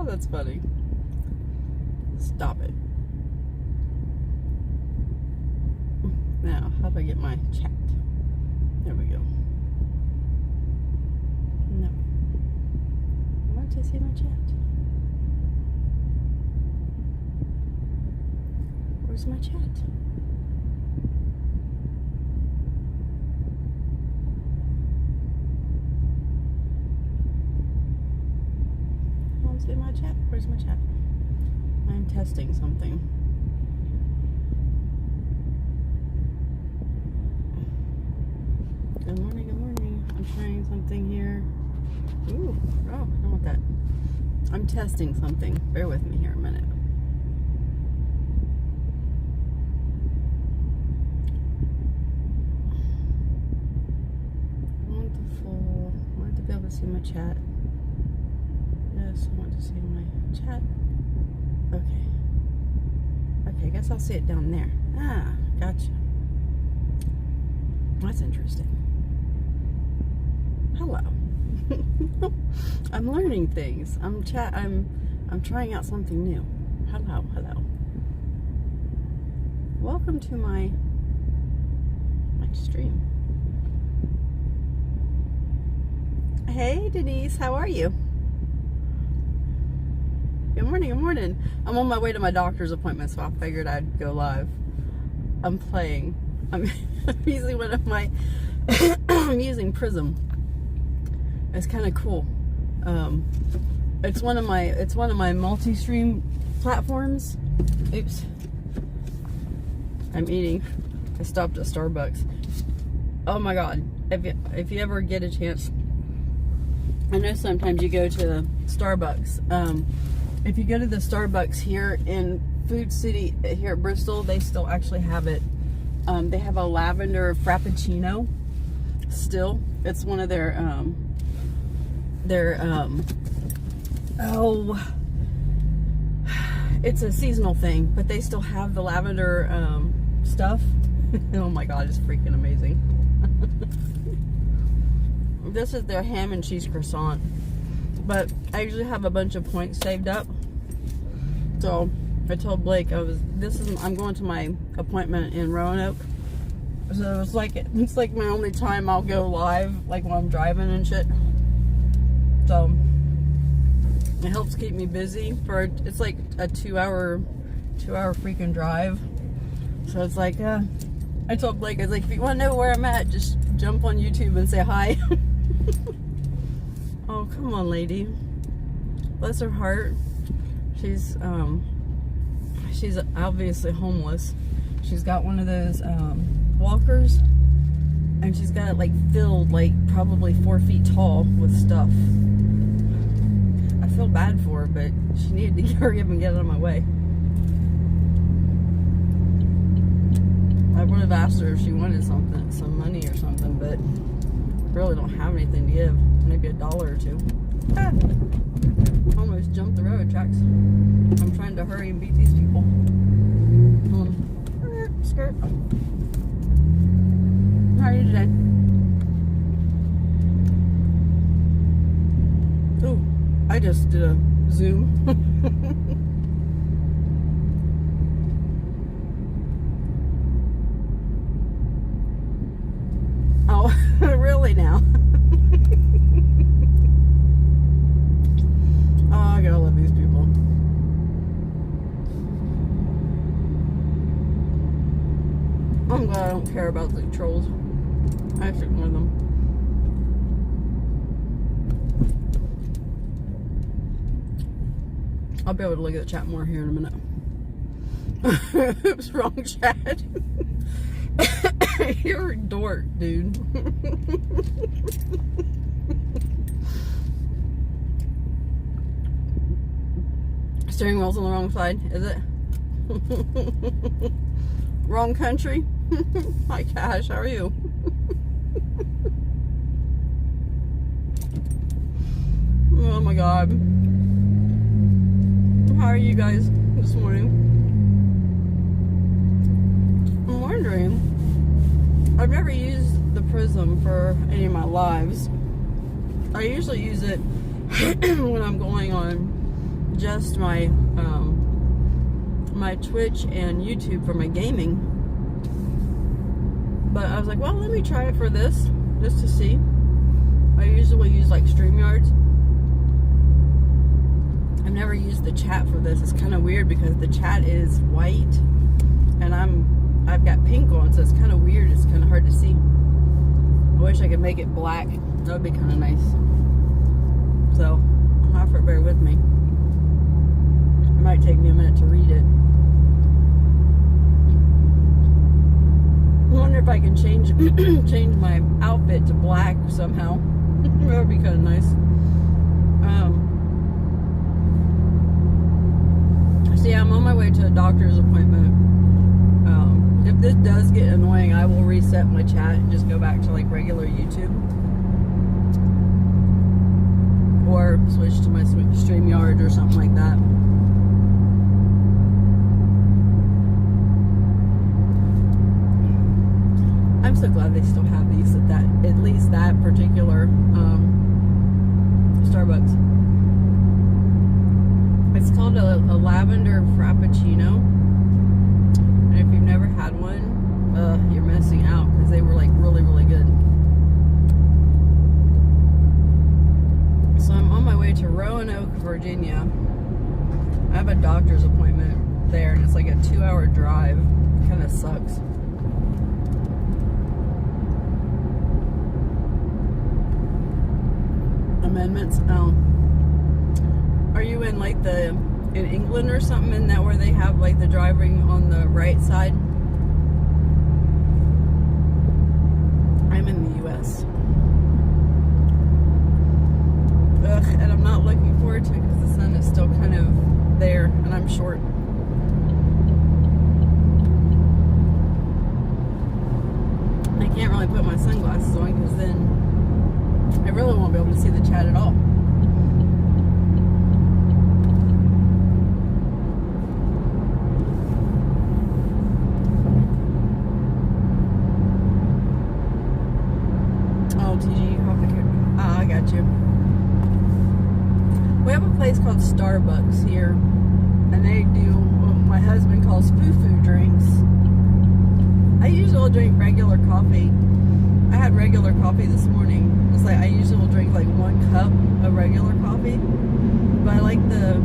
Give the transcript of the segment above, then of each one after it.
That's funny. Stop it. Now, how do I get my chat? There we go. No. I want to see my chat. Where's my chat? I don't see my chat. Where's my chat? I'm testing something. Good morning, good morning. I'm trying something here. Ooh, oh, I don't want that. I'm testing something. Bear with me here a minute. Wonderful. I want to be able to see my chat. Yes, I want to see my chat. Okay. Okay, I guess I'll see it down there. Ah, gotcha. That's interesting. Hello. I'm learning things. I'm trying out something new. Hello, hello. Welcome to my stream. Hey Denise, how are you? Good morning, good morning. I'm on my way to my doctor's appointment, so I figured I'd go live. I'm playing. I'm using one of my I'm using Prism. It's kind of cool. It's one of my multi-stream platforms. Oops. I'm eating. I stopped at Starbucks. Oh my god. If you ever get a chance, I know sometimes you go to Starbucks. If you go to the Starbucks here in Food City here at Bristol, they still actually have it. They have a lavender frappuccino still. It's one of their it's a seasonal thing, but they still have the lavender stuff. Oh my god, it's freaking amazing. This is their ham and cheese croissant, but I usually have a bunch of points saved up, so I told Blake I'm going to my appointment in Roanoke, so it's like my only time I'll go live, like when I'm driving and shit. So it helps keep me busy it's like a 2 hour freaking drive. So it's like I told Blake, I was like, if you want to know where I'm at, just jump on YouTube and say hi. Oh, come on, lady. Bless her heart. She's obviously homeless. She's got one of those walkers, and she's got it like filled like probably 4 feet tall with stuff. I feel bad for her, but she needed to hurry up and get out of my way. I would have asked her if she wanted some money or something, but I really don't have anything to give. Maybe $1 or $2. Ah, almost jumped the railroad tracks. I'm trying to hurry and beat these people. Skirt. How are you today? Ooh, I just did a Zoom. Oh, really now? Oh, I gotta love these people. I'm glad I don't care about the trolls. I have to ignore them. I'll be able to look at the chat more here in a minute. Oops, wrong chat. You're a dork, dude. Steering wheel's on the wrong side, is it? Wrong country? Hi Cash, how are you? Oh my god. How are you guys this morning? I'm wondering, I've never used the Prism for any of my lives. I usually use it when I'm going on just my my Twitch and YouTube for my gaming. But I was like, well, let me try it for this, just to see. I usually use like StreamYards. I've never used the chat for this. It's kind of weird because the chat is white and I've got pink on, so it's kind of weird. It's kind of hard to see. I wish I could make it black. That would be kind of nice. So I'll have to bear with me. It might take me a minute to read it. I wonder if I can change my outfit to black somehow. That would be kind of nice. So yeah, I'm on my way to a doctor's appointment. If this does get annoying, I will reset my chat and just go back to like regular YouTube. Or switch to my StreamYard or something like that. I'm so glad they still have these at least that particular Starbucks. It's called a lavender frappuccino. And if you've never had one, you're missing out because they were like really, really good. So I'm on my way to Roanoke, Virginia. I have a doctor's appointment there and it's like a 2-hour drive. It kind of sucks. Amendments. Are you in like in England or something, in that where they have like the driving on the right side? I'm in the US. Ugh, and I'm not looking forward to it because the sun is still kind of there and I'm short. I can't really put my sunglasses on because then I really won't be able to see the chat at all. Oh, TG, I got you. We have a place called Starbucks here, and they do what my husband calls foo-foo drinks. I usually will drink regular coffee. I had regular coffee this morning. It's like I usually will drink like 1 cup of regular coffee, but I like the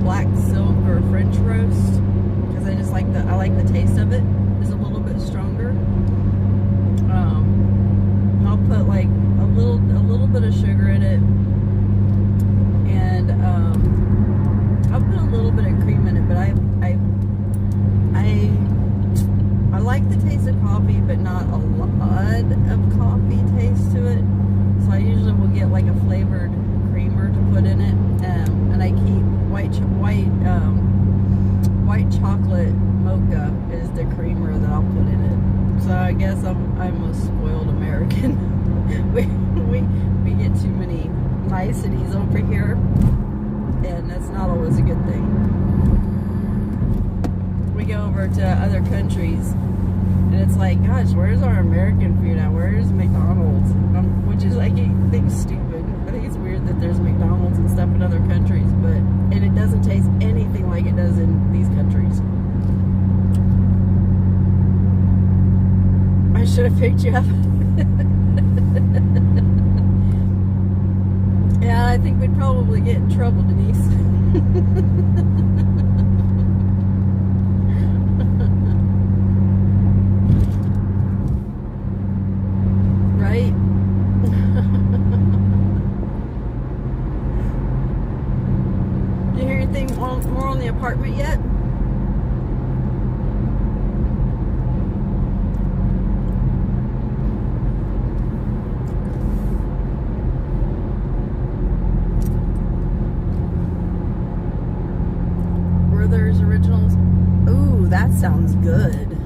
black silk or French roast because I just like I like the taste of it. It's a little bit stronger. I'll put like a little bit of sugar in it, and I'll put a little bit of cream in it. But I like the taste of coffee, but not a lot of coffee taste to it. So I usually will get like a flavored creamer to put in it, and I keep white chocolate mocha is the creamer that I'll put in it. So I guess I'm a spoiled American. we get too many niceties over here, and that's not always a good thing. We go over to other countries, and it's like, gosh, where's our American food at? Where's McDonald's? Which is like, I think it's stupid. I think it's weird that there's McDonald's and stuff in other countries, and it doesn't taste anything like it does in these countries. I should have picked you up. Yeah, I think we'd probably get in trouble, Denise. Right? Did you hear anything more on the apartment yet? Werther's Originals. Ooh, that sounds good.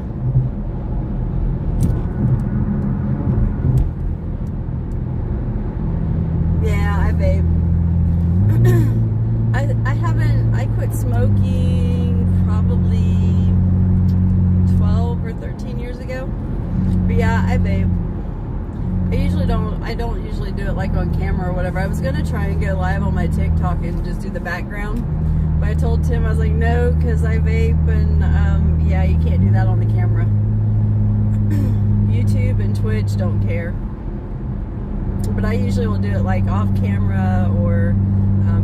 Yeah, I vape. I quit smoking probably 12 or 13 years ago. But yeah, I vape. I don't usually do it like on camera or whatever. I was gonna try and go live on my TikTok and just do the background, but I told Tim, I was like, no, because I vape, and yeah, you can't do that on the camera. YouTube and Twitch don't care, but I usually will do it like off camera or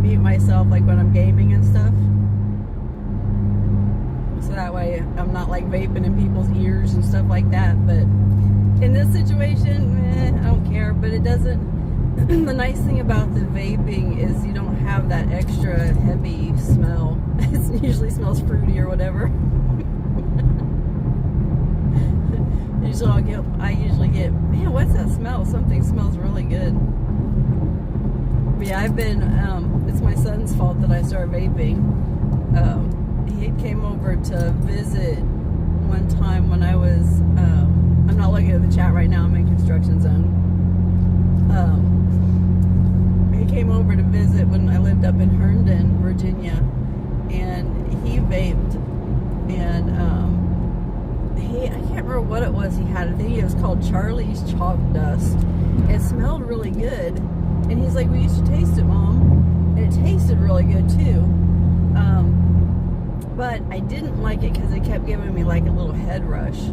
mute myself like when I'm gaming and stuff, so that way I'm not like vaping in people's ears and stuff like that. But in this situation, I don't care. But it doesn't. The nice thing about the vaping is you don't have that extra heavy smell. It usually smells fruity or whatever. I usually get, man, what's that smell? Something smells really good. But yeah, I've been, it's my son's fault that I started vaping. He came over to visit one time when I was, I'm not looking at the chat right now, I'm in construction zone. He came over to visit when I lived up in Herndon, Virginia, and he vaped, and I can't remember what it was he had. I think it was called Charlie's Chalk Dust. It smelled really good, and he's like, we used to taste it, Mom, and it tasted really good too. But I didn't like it because it kept giving me like a little head rush.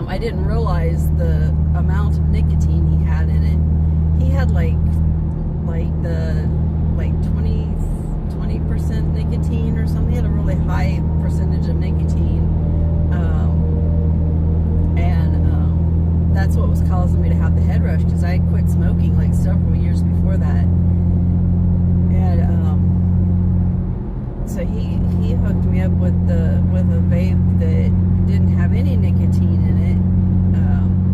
I didn't realize the amount of nicotine he had in it. He had like 20% nicotine or something. He had a really high percentage of nicotine. That's what was causing me to have the head rush, because I had quit smoking like several years before that. And so he hooked me up with a vape that didn't have any nicotine in it,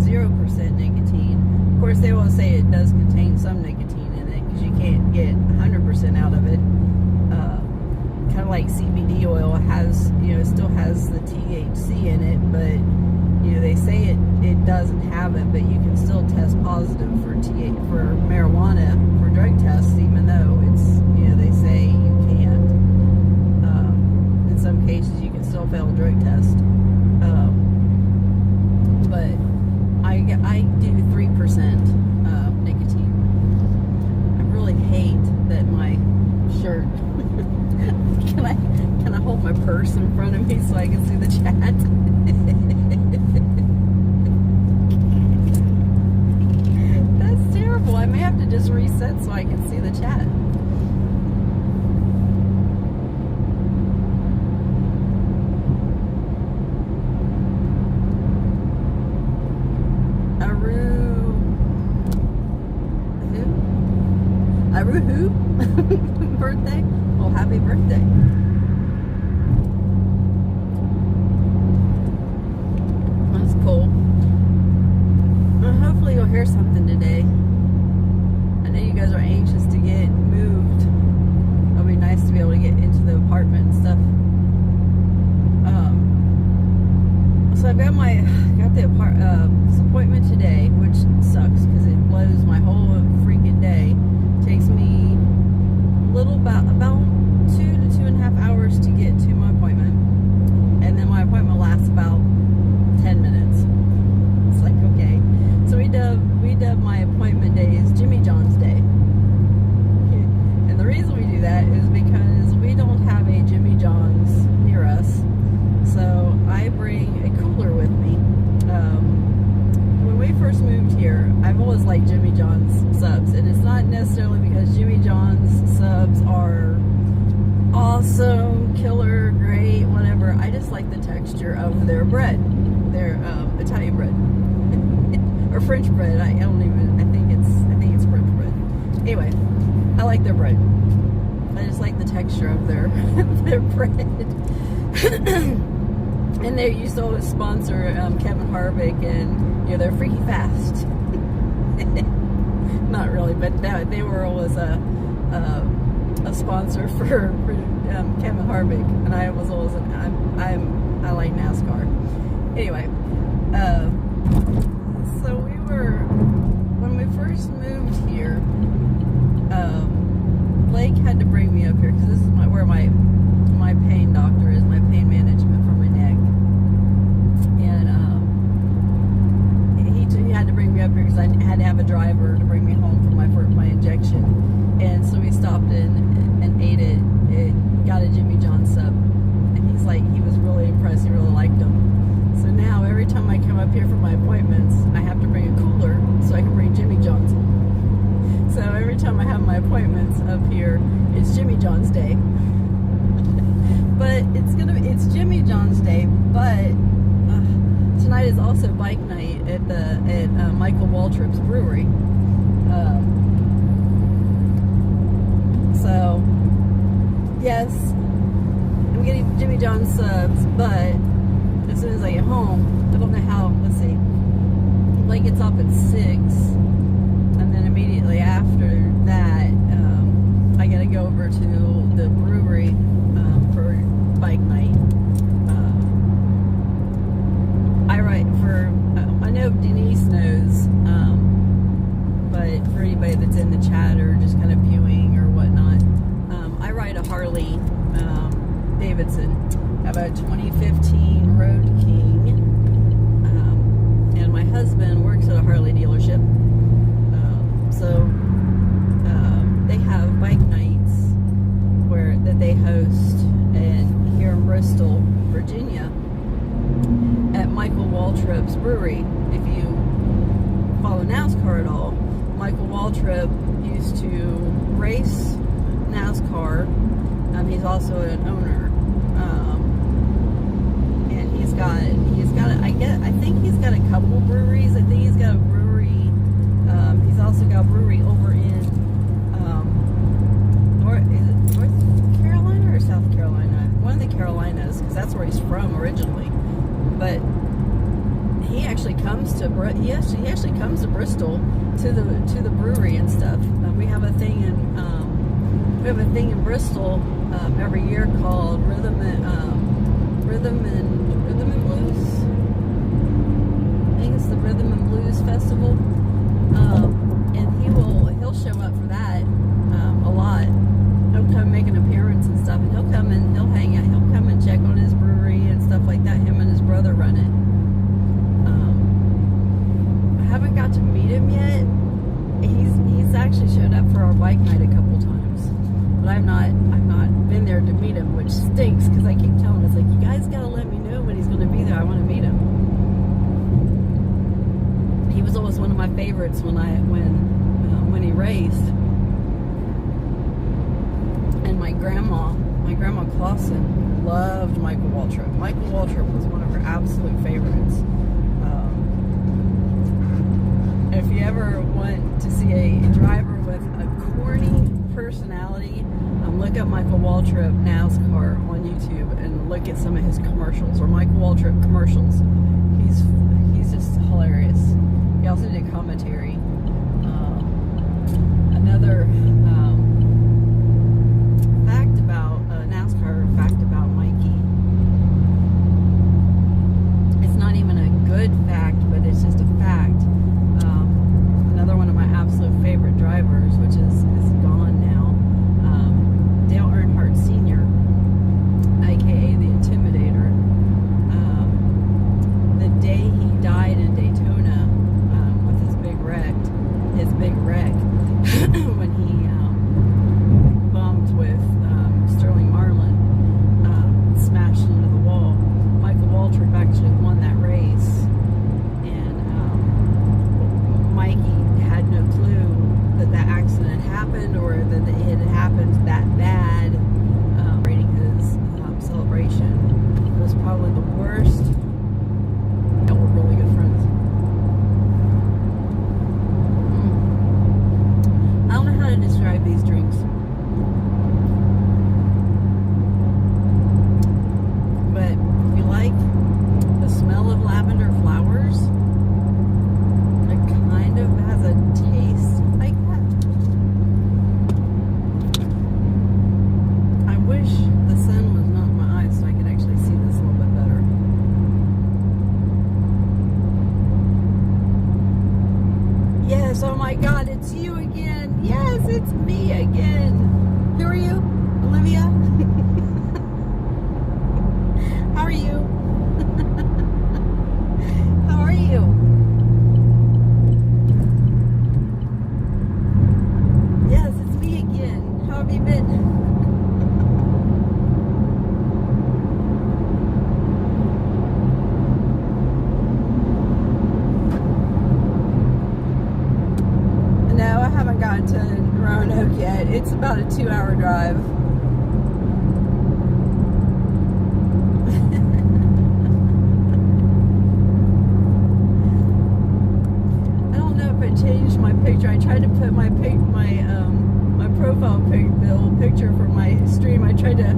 0% nicotine. Of course, they will say it does contain some nicotine in it, because you can't get 100% out of it. Kind of like CBD oil has, it still has the THC in it, but they say it doesn't have it, but you can still test positive for marijuana for drug tests, even though it's, they say you can't. In some cases, you can still fail a drug test. But I do 3% nicotine. I really hate that my shirt. Can I hold my purse in front of me so I can see the chat? That's terrible. I may have to just reset so I can see the chat. Aru birthday? Well, happy birthday. That's cool. Well, hopefully you'll hear something today. I know you guys are anxious to get moved. It'll be nice to be able to get into the apartment and stuff. So I've got the appointment today, which sucks because it blows my whole freaking day. Takes me about 2 to 2.5 hours to get to my appointment, and then my appointment lasts about 10 minutes. It's like, okay, so we dub my appointment day as Jimmy John's day, and the reason we do that is because we don't have a Jimmy John's near us, so I bring a cooler with me. When we first moved here, I've always liked Jimmy John's subs, and it's not necessarily because Jimmy John's subs are awesome, killer, great, whatever. I just like the texture of their bread, their Italian bread or French bread. I think it's French bread. Anyway, I like their bread. I just like the texture of their bread. And they used to always sponsor Kevin Harvick, and they're freaky fast. Not really, but they were always a sponsor for Kevin Harvick, and I was always I like NASCAR. Anyway, so when we first moved here, Blake had to bring me up here because this is where my pain doctor is, my pain management for my neck, and he had to bring me up here because I had to have a driver to bring me home up here for my appointments, I have to bring a cooler so I can bring Jimmy John's home. So every time I have my appointments up here, it's Jimmy John's day. But it's Jimmy John's day, but tonight is also bike night at Michael Waltrip's brewery. So yes, I'm getting Jimmy John's subs, but as soon as I get home, I don't know how. Let's see. Blake gets off at 6, and then immediately after that, I gotta go over to the brewery for bike night. I know Denise knows, but for anybody that's in the chat or just kind of viewing or whatnot, I ride a Harley Davidson. I have a 2015 Road King, and my husband works at a Harley dealership, so they have bike nights that they host here in Bristol, Virginia, at Michael Waltrip's brewery. If you follow NASCAR at all, Michael Waltrip used to race NASCAR. He's also an owner, and I think he's got a couple breweries. I think he's got a brewery. He's also got a brewery over in North Carolina or South Carolina, one of the Carolinas, because that's where he's from originally. But he actually comes to Bristol to the brewery and stuff. We have a thing in Bristol every year called Rhythm and Blues. I think it's the Rhythm and Blues Festival, and he'll show up for that a lot. He'll come make an appearance and stuff, and he'll come and he'll hang out. He'll come and check on his brewery and stuff like that. Him and his brother run it. I haven't got to meet him yet. He's actually showed up for our bike night a couple times, but I've not been there to meet him, which stinks because I keep telling him, it's like, you guys gotta let me know when he's going to be there. I want to meet him. He was always one of my favorites when he raced. And my grandma Clausen loved Michael Waltrip. Michael Waltrip was one of her absolute favorites. If you ever want to see a driver with a corny personality, look up Michael Waltrip NASCAR on YouTube and look at some of his commercials, or Michael Waltrip commercials. He's just hilarious. He also did commentary. Another NASCAR fact about Mikey. It's not even a good fact, but it's just a fact. Another one of my absolute favorite drivers, which is gone now, Dale Earnhardt Sr., aka the Intimidator. The day he died in Daytona with his big wreck, when he bumped with Sterling Marlin, smashed into the wall. Michael Waltrip actually won that race, and Mikey had no clue that accident happened, or that it had happened that bad. Rating his celebration, it was probably the worst. And we're really good friends. I don't know how to describe these drinks. But if you like the smell of lavender flowers, it kind of has a taste like that. I wish the sun was not in my eyes so I could actually see this a little bit better. Yes, oh my God, it's you again. Yes, it's me again. Who are you? Olivia? How are you? How are you? Yes, it's me again. How have you been? gotten to Roanoke yet. It's about a 2-hour drive. I don't know if I changed my picture. I tried to put my profile picture for my stream. I tried to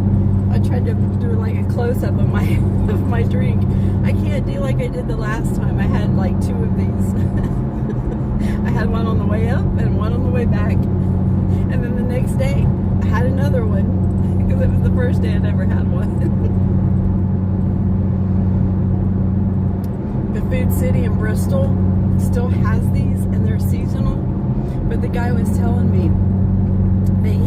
do like a close-up of my of my drink. I can't do like I did the last time. I had like 2 of these. I had one on the way up and one on the way back. And then the next day, I had another one because it was the first day I'd ever had one. The Food City in Bristol still has these, and they're seasonal. But the guy was telling me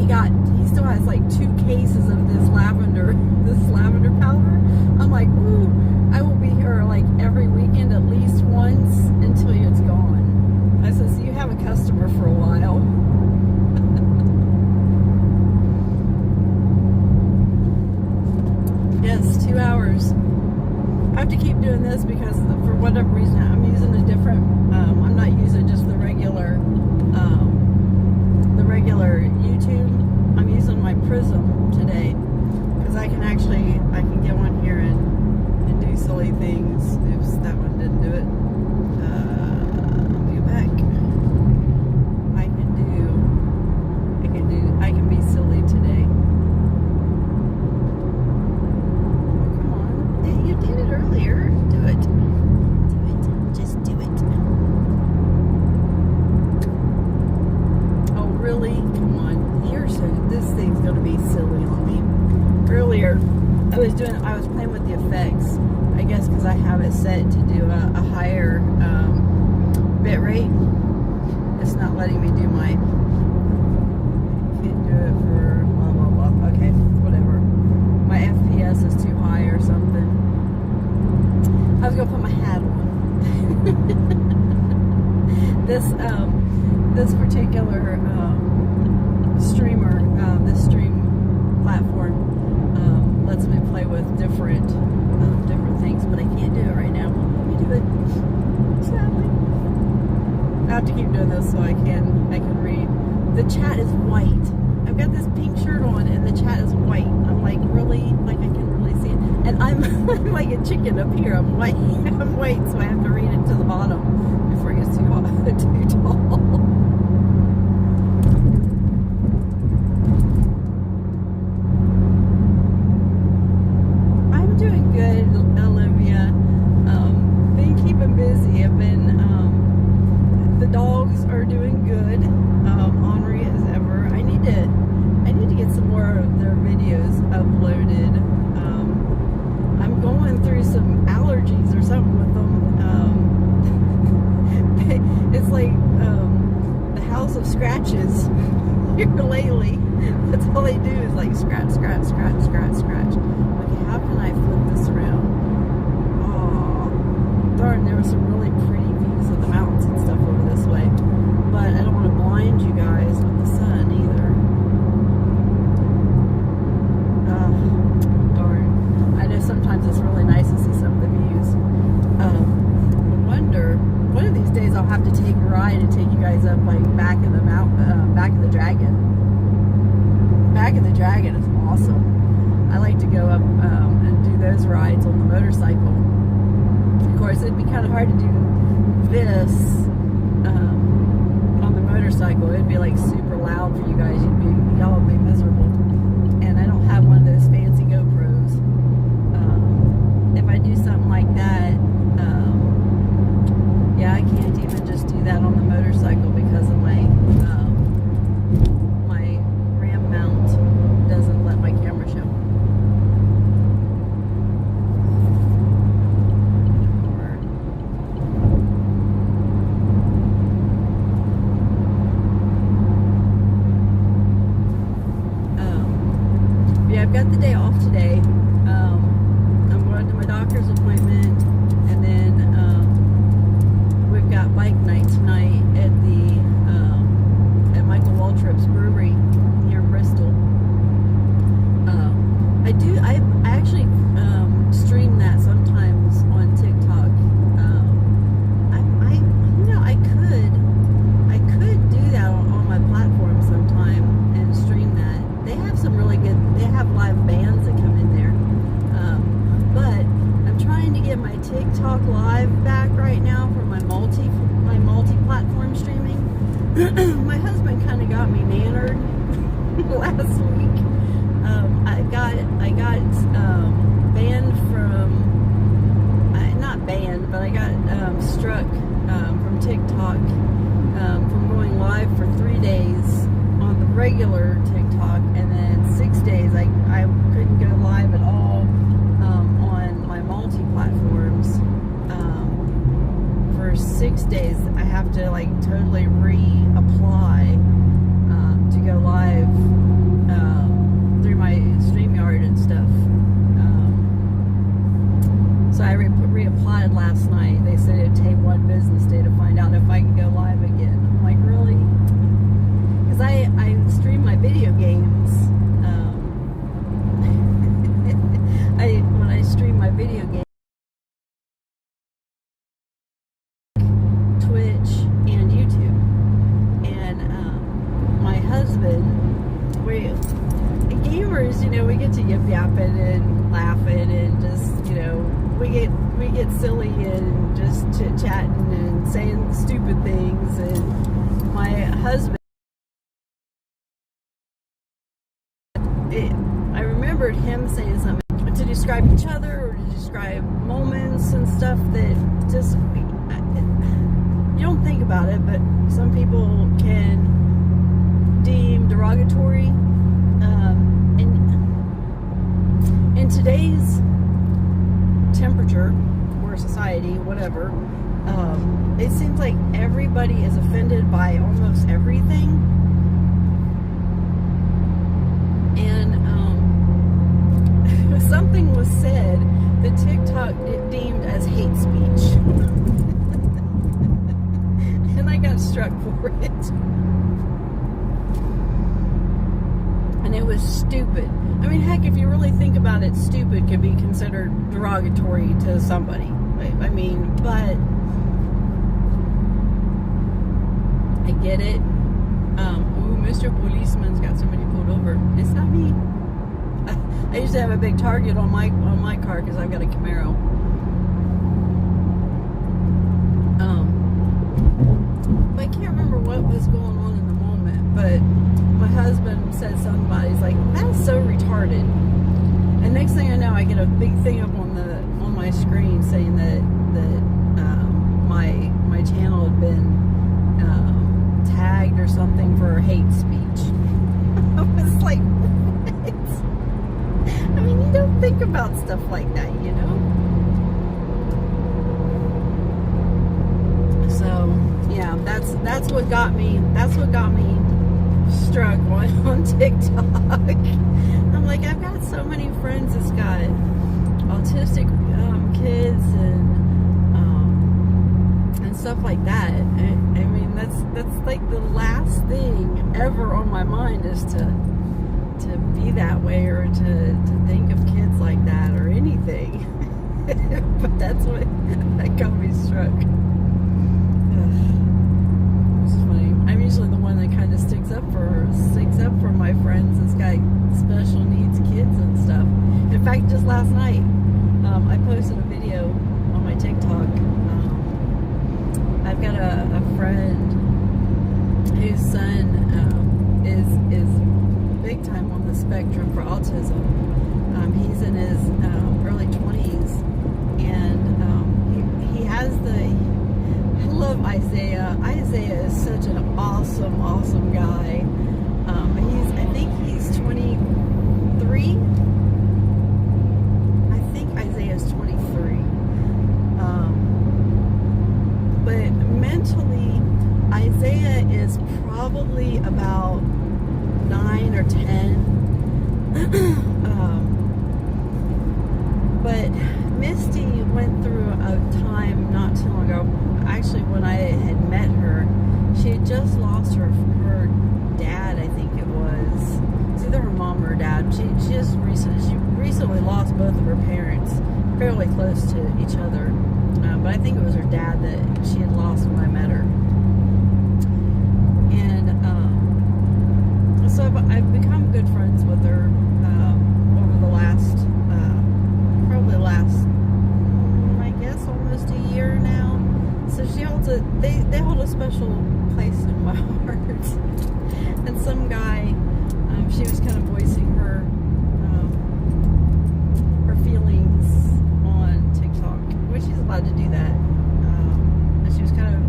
that he still has like 2 cases of this lavender powder. I'm like, ooh, I will be here like every weekend at least once until it's gone. I said, so you have a customer for a while. Yes, 2 hours. I have to keep doing this because for whatever reason I'm using a different, I'm not using just the regular YouTube. I'm using my Prism today because I can get on here and do silly things. Oops, that one didn't do it. Back. I can be silly today. Oh, come on. Hey, you did it earlier. Do it. Just do it. Oh, really? Come on. This thing's gonna be silly on me. Earlier, I was playing with the effects. I guess because I have it set to do a higher bit rate. It's not letting me do my, can't do it for blah blah blah. Okay, whatever. My FPS is too high or something. I was gonna put my hat on. This particular streamer, this stream platform lets me play with different things, but I can't do it right now. Let me do it. Sadly. I have to keep doing this so I can read. The chat is white. I've got this pink shirt on and the chat is white. I'm like, really? Like I can really see it. And I'm like a chicken up here. I'm white. I'm white, so I have to read it to the bottom before it gets too tall. I'm doing good, Olivia. Been keeping busy. I've been the dogs are doing good. Ornery as ever. I need to get some more of their videos uploaded. I'm going through some allergies or something with them. It's like the house of scratches here lately. That's all they do is like scratch, scratch, scratch, scratch, scratch. Okay, how can I flip this around? Oh, darn, there were some really pretty views of the mountains and stuff over this way. But I don't want to blind you guys with the sun either. Darn. I know sometimes it's really nice to see some of the views. I wonder, one of these days I'll have to take a ride and take you guys up like back of the Dragon. Back of the Dragon is awesome. I like to go up and do those rides on the motorcycle. Of course, it'd be kind of hard to do this on the motorcycle. It'd be like super loud for you guys. Y'all would be miserable. And I don't have one of those fancy GoPros. If I do something like that, yeah, I can't even just do that on the motorcycle because of my my RAM mount doesn't let my camera show. Yeah, I've got the day off today. I'm going to my doctor's appointment, and then we've got bike night tonight at the Michael Waltrip's brewery here in Bristol. I actually stream that sometimes on TikTok. I could do that on my regular TikTok, and then 6 days I couldn't go live at all on my multi-platforms. For 6 days I have to like totally reapply to go live through my StreamYard and stuff. So I reapplied last night. They said it'd take 1 business day to find out if I could go live again. I'm like, really? Because I stream my video games. When I stream my video games, Twitch and YouTube. And my husband, gamers, you know, we get to yip-yapping and laughing and just, you know, we get silly and just chit-chatting and saying stupid things. And my husband, I remembered him saying something to describe each other or to describe moments and stuff that just, you don't think about it, but some people can deem derogatory. In today's temperature or society, whatever, it seems like everybody is offended by almost everything. And something was said that TikTok deemed as hate speech. And I got struck for it. And it was stupid. I mean, heck, if you really think about it, stupid could be considered derogatory to somebody. I mean, but I get it. Ooh, Mr. Policeman's got somebody pulled over. It's not me. I used to have a big target on my car because I've got a Camaro. But I can't remember what was going on in the moment, but my husband said something about it. He's like, that's so retarded. And next thing I know, I get a big thing up on my screen saying that my channel had been tagged or something for hate speech. I was like, what? I mean, you don't think about stuff like that, you know? So yeah, that's what got me. That's what got me struck on TikTok. I'm like, I've got so many friends that's got autistic kids and stuff like that. I mean, that's like the last thing ever on my mind is to be that way or to think of kids like that or anything. But that got me struck. It's funny. I'm usually the one that kind of sticks up for my friends that's got special needs kids and stuff. In fact, just last night, I posted a video on my TikTok. I've got a friend whose son is big time on the spectrum for autism. He's in his early 20s, and he has I love Isaiah. Isaiah is such an awesome guy. I think he's 23. I think Isaiah's 23. But mentally, Isaiah is probably about 9 or 10. But Misty went through a time not too long ago. Actually, when I had met her, she had just lost her dad, I think it was. It's either her mom or her dad. She recently lost both of her parents, fairly close to each other. But I think it was her dad that she had lost when I met her. And so I've become good friends with her over the last, probably last, I guess, almost a year now. So she holds they hold a special place in my heart. And some guy, she was kind of voicing her feelings on TikTok, which she's allowed to do that. And she was kind of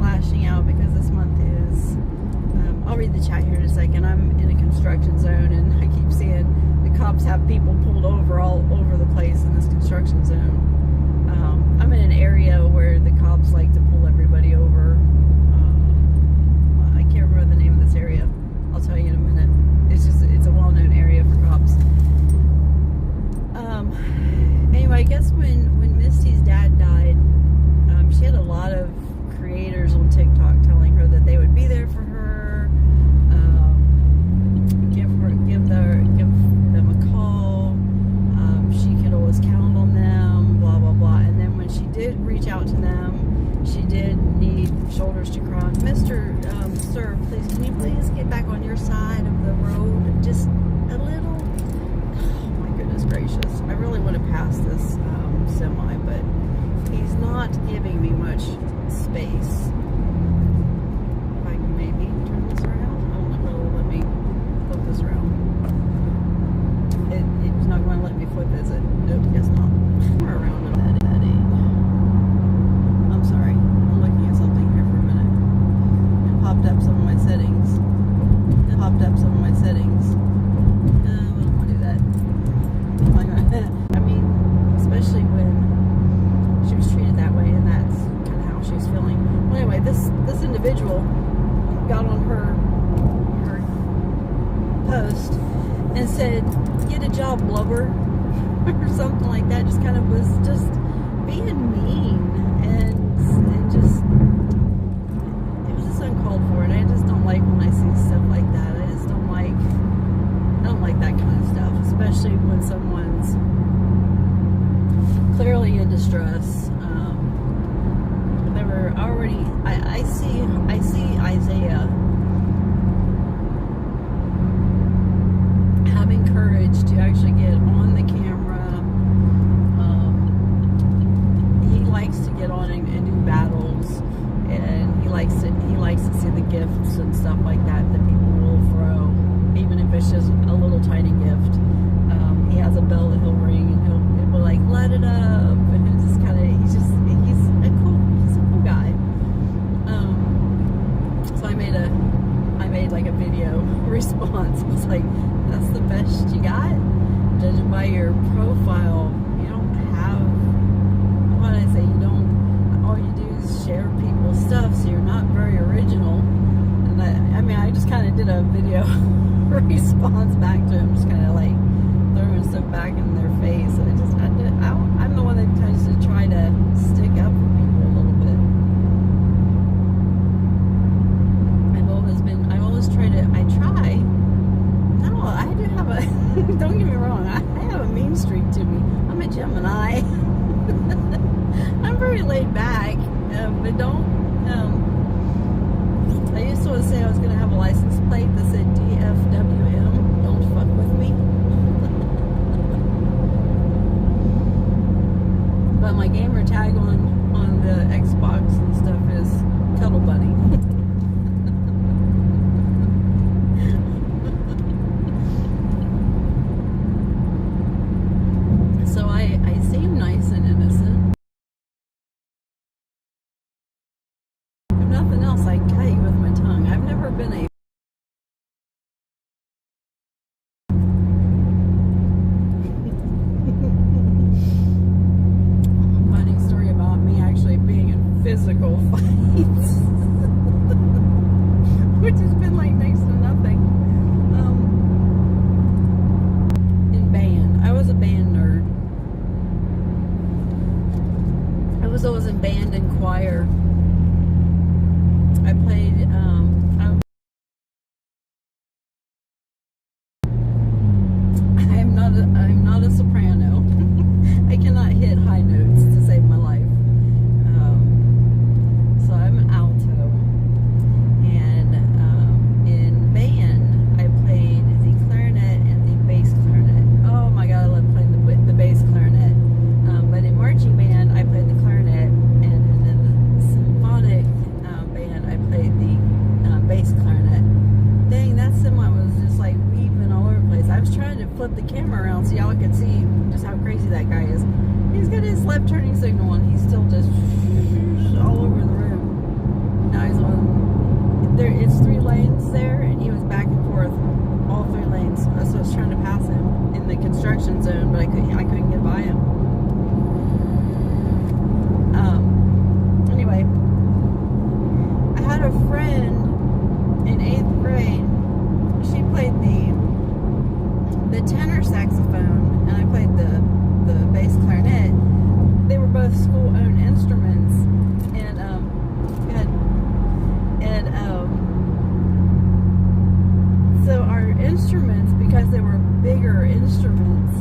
lashing out because this month is, I'll read the chat. chat here in a second. I'm in a construction zone, and I keep seeing the cops have people pulled over all over the place in this construction zone. I'm in an area where the cops like to pull everybody over. I can't remember the name of this area. I'll tell you in a minute. It's a well-known area for cops. Anyway, I guess when Misty's dad died, she had a lot of creators on TikTok telling her that they would be there for her, give them a call. She could always count on them, blah blah blah. And then when she did reach out to them, she did need shoulders to cry on. Mr. Sir, please, can you please get back on your side of the road just a little? Oh my goodness gracious! I really want to pass this semi, but he's not giving me much space. If I can maybe turn this around. I don't know if it'll let me flip this around. It's not going to let me flip, is it? Nope, guess not. We're around on that. I'm sorry. I'm looking at something here for a minute. It popped up some of my settings. We don't want to do that. I mean, especially when she was treated that way, and that's kind of how she was feeling. Well, anyway, this individual got on her post and said, "Get a job, blubber," or something like that. Just kind of was just being mean and just, it was just uncalled for. And I just don't like when I see stuff like that. I don't like that kind of stuff, especially when someone's clearly in distress. They were already. I see Isaiah having courage to actually get on the camera. He likes to get on and do battles, and he likes to see the gifts and stuff like that people will throw, even if it's just a little tiny gift. He has a bell that he'll ring, and he'll be like, "Let it up," and it's just kind of he's a cool guy. So I made like a video response. It was like, "That's the best you got? Judging by your profile, you don't have, what did I say? All you do is share people's stuff, so you're not very original." And I just kind of did a video response back to him, just kind of like throwing stuff back in their face. And I'm the one that tends to try to stick up for people a little bit. I try. No, I do have a, don't get me wrong, I have a mean streak to me. I'm a Gemini. I'm very laid back, but don't, I used to say I was going to have a license plate that said DFWM, don't fuck with me. But my gamer tag on the Xbox and stuff is Cuddle Bunny. So I seem nice and innocent. If nothing else, I cut you with my tongue. I've never been a funny story about me actually being in physical fights, which has been like next to nothing. In band, I was a band nerd. I was always in band and choir. I played, I'm not a soprano. I cannot hit high notes to save my life. So I'm an alto. And in band, I played the clarinet and the bass clarinet. Oh my God, I love playing the bass clarinet. But in marching band, I played the clarinet and then the the tenor saxophone and I played the bass clarinet. They were both school-owned instruments, and so our instruments, because they were bigger instruments,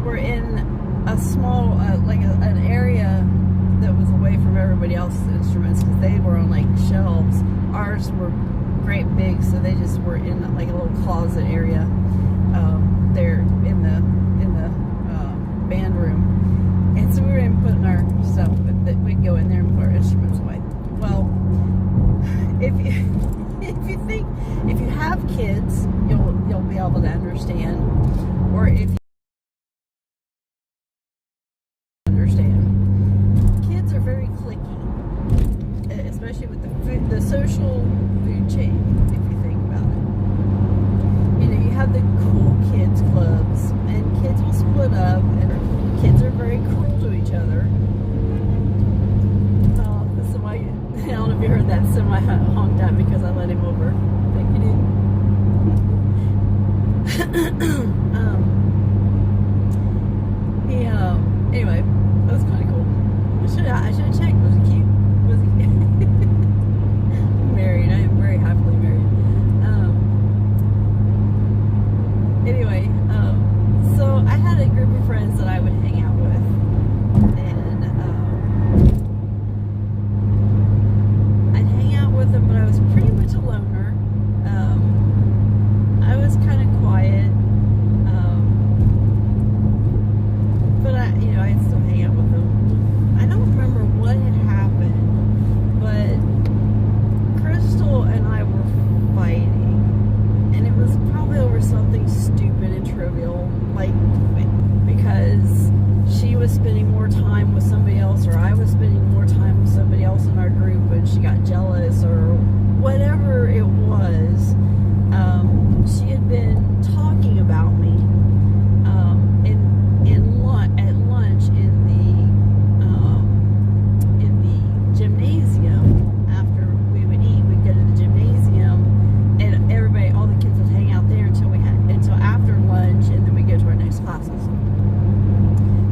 were in a small, an area that was away from everybody else's instruments, because they were on like shelves. Ours were great big, so they just were in like a little closet area there in the band room. And so we were putting our stuff, that we'd go in there and put our instruments away. Well, if you have kids, you'll be able to understand, or if you understand, kids are very cliquey, especially with the social food chain. If you think about it, you have the cool kids clubs, and kids will split up, and kids are very cruel to each other. Oh, this is why I don't know if you heard that semi honked at because I let him over. Thank you, dude. Anyway, that was kind of cool. I should have checked. Was he cute? Was he? I'm married. I am very happily married. Anyway, so I had a group of friends that I would hang out with, and I'd hang out with them, but I was pretty much a loner. I was kind of quiet, but I'd still hang out with them. I don't remember what had happened, but Crystal and I were fighting, and it was probably over something stupid and trivial, like because she was spending more time with somebody else, or I was spending more time with somebody else in our group, and she got jealous, or whatever it was. She had been talking about me at lunch in the gymnasium. After we would eat, we'd go to the gymnasium, and all the kids would hang out there until after lunch, and then we go to our next classes.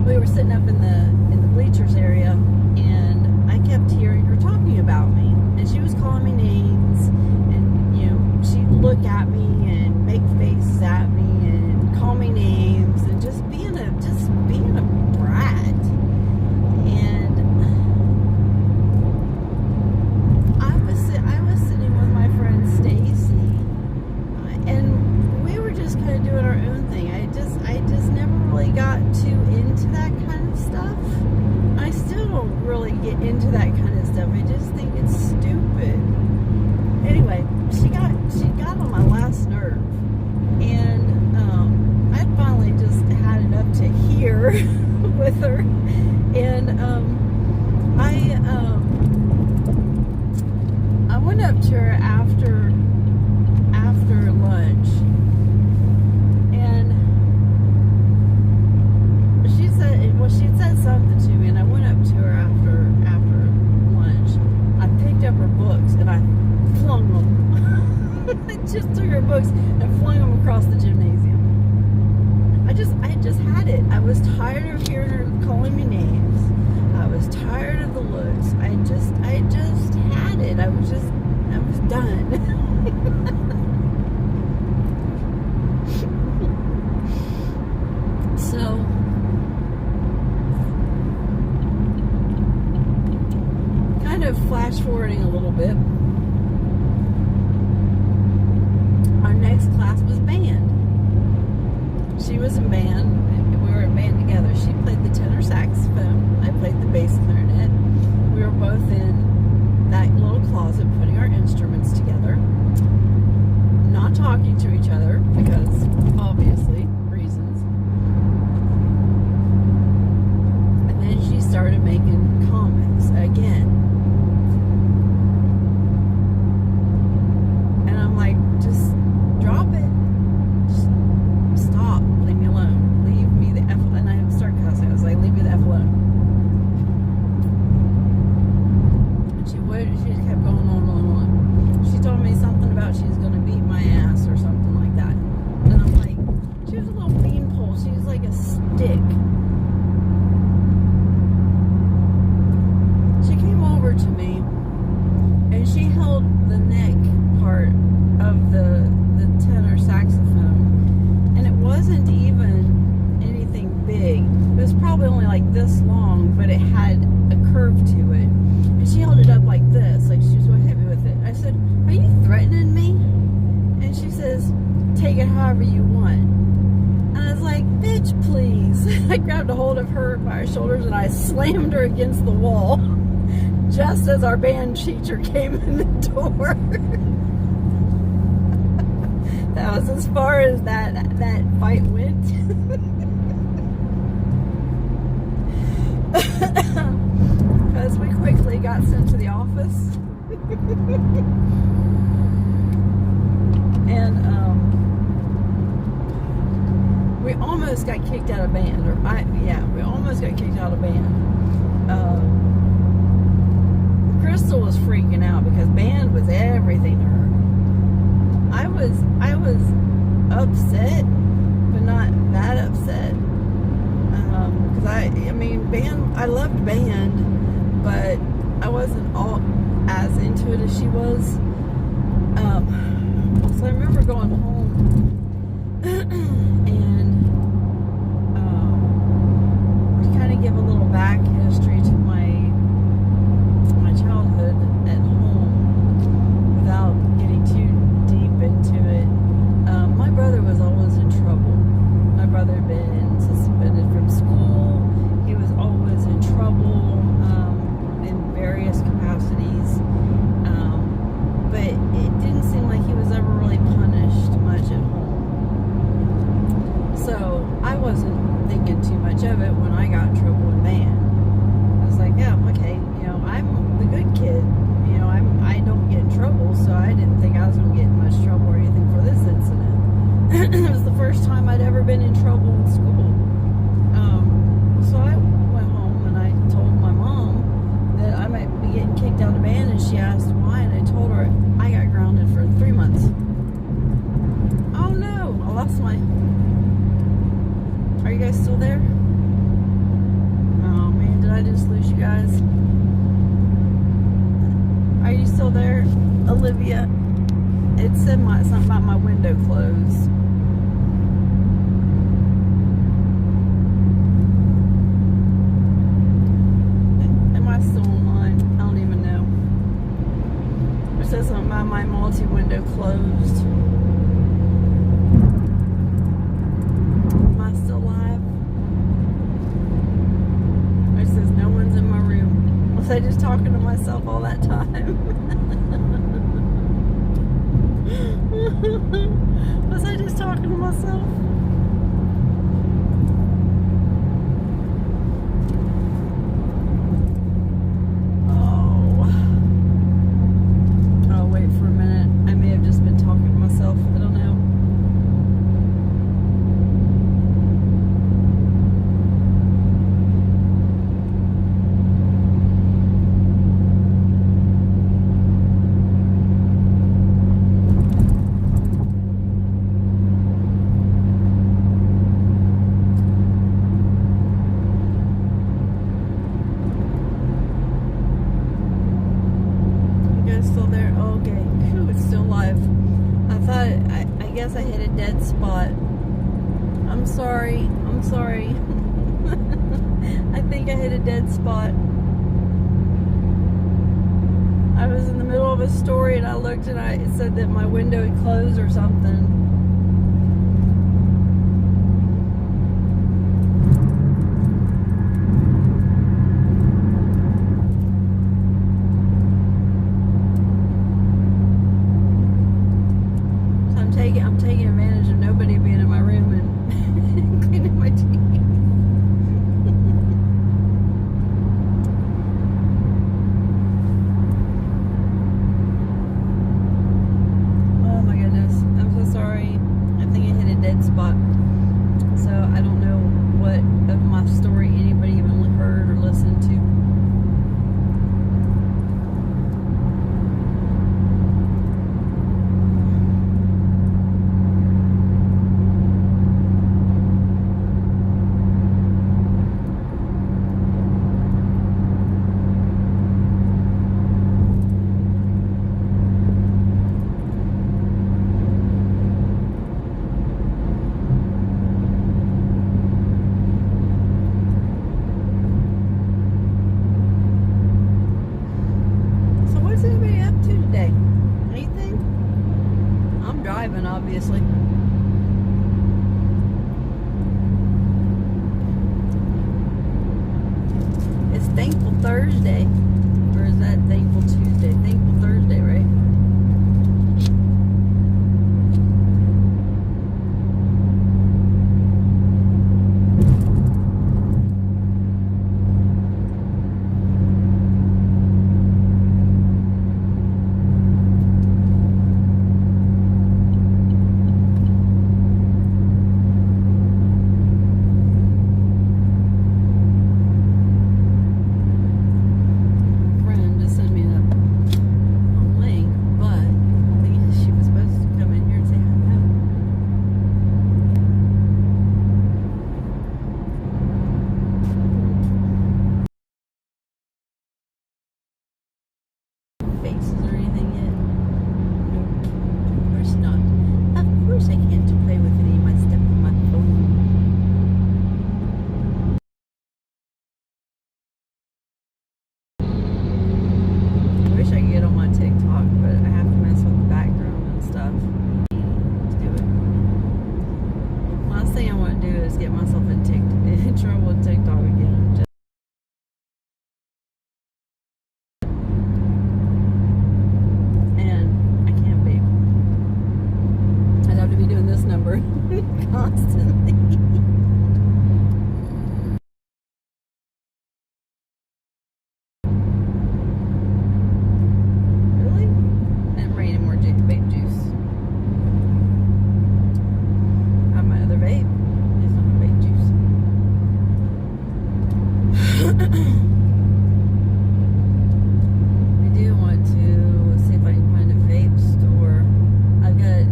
We were sitting up in the bleachers area, and I kept hearing her talking about me, and she was calling me names, and she'd look at me and make faces at me and call me names, and just being a brat. And I was sitting with my friend Stacy, and we were just kind of doing our own thing. I just never really got too into that kind of stuff. I still don't really get into that kind of stuff. I just think it's stupid. Anyway, she got on my last nerve, and I finally just had enough to hear with her, and I went up to her after lunch, and she had said something to me, and I went up to her after lunch. I picked up her books and I flung them. I just took her books and flung them across the gymnasium. I just had it. I was tired of hearing her calling me names. I was tired of the looks. I just had it. I was done. So kind of flash forwarding a little bit. Our next class was band. She was in band, and we were in band together. She played the tenor saxophone. I played the bass clarinet. We were both in that little closet putting our instruments together, not talking to each other because obviously reasons. And then she started making comments again. And I'm like, just drop it. Just stop. Leave me alone. Leave me the F. And I start cussing. I was like, leave me the F alone. And she just kept going on and on. She told me something about she was going to beat my ass or something like that. take it however you want. And I was like, bitch, please. I grabbed a hold of her by her shoulders and I slammed her against the wall just as our band teacher came in the door. That was as far as that fight went. Because we quickly got sent to the office. And we almost got kicked out of band. We almost got kicked out of band. Crystal was freaking out because band was everything to her. I was upset, but not that upset. Because I mean, band. I loved band, but I wasn't all as into it as she was. So I remember going home and to kind of give a little back history to my childhood at home without getting too deep into it. My brother was always in trouble. My brother had been suspended from school. He was always in trouble in various capacities. But it didn't seem like he was ever really punished much at home. So I wasn't thinking too much of it when I got in trouble in band. I was like, yeah, okay, I'm the good kid. I don't get in trouble, so I didn't think I was going to get in much trouble or anything for this incident. It was the first time I'd ever been in trouble in school. So I went home and I told my mom that I might be getting kicked out of band, and she asked why, and I told her I got grounded for 3 months. Oh no, I lost my... Are you guys still there? Oh man, did I just lose you guys? Are you still there, Olivia? It said something about my window closed. Am I still online? I don't even know. It says something about my multi-window closed. Am I still live? It says no one's in my room. Was I just talking to myself all that time? Was I just talking to myself? Oh. Oh, wait for a minute. I may have just been talking to myself. I don't know. Still there? Oh, okay. Whew, it's still live. I guess I hit a dead spot. I'm sorry. I think I hit a dead spot. I was in the middle of a story and I looked and it said that my window had closed or something. I'm taking advantage of nobody being in my room and cleaning my teeth. Oh my goodness. I'm so sorry. I think I hit a dead spot. So I don't know what of my story anybody even heard or listened to. Obviously. Thankful Thursday. Or is that Thankful Tuesday? Thankful Thursday, right? Faces or anything yet? No, of course not. Of course I can't play with any of my stuff on my phone. I wish I could get on my TikTok, but I have to mess with the background and stuff to do it. Last thing I want to do is get myself in trouble with TikTok again. Constantly. Really? And bring in more vape juice. I have my other vape. It's not vape juice. I do want to see if I can find a vape store. I've got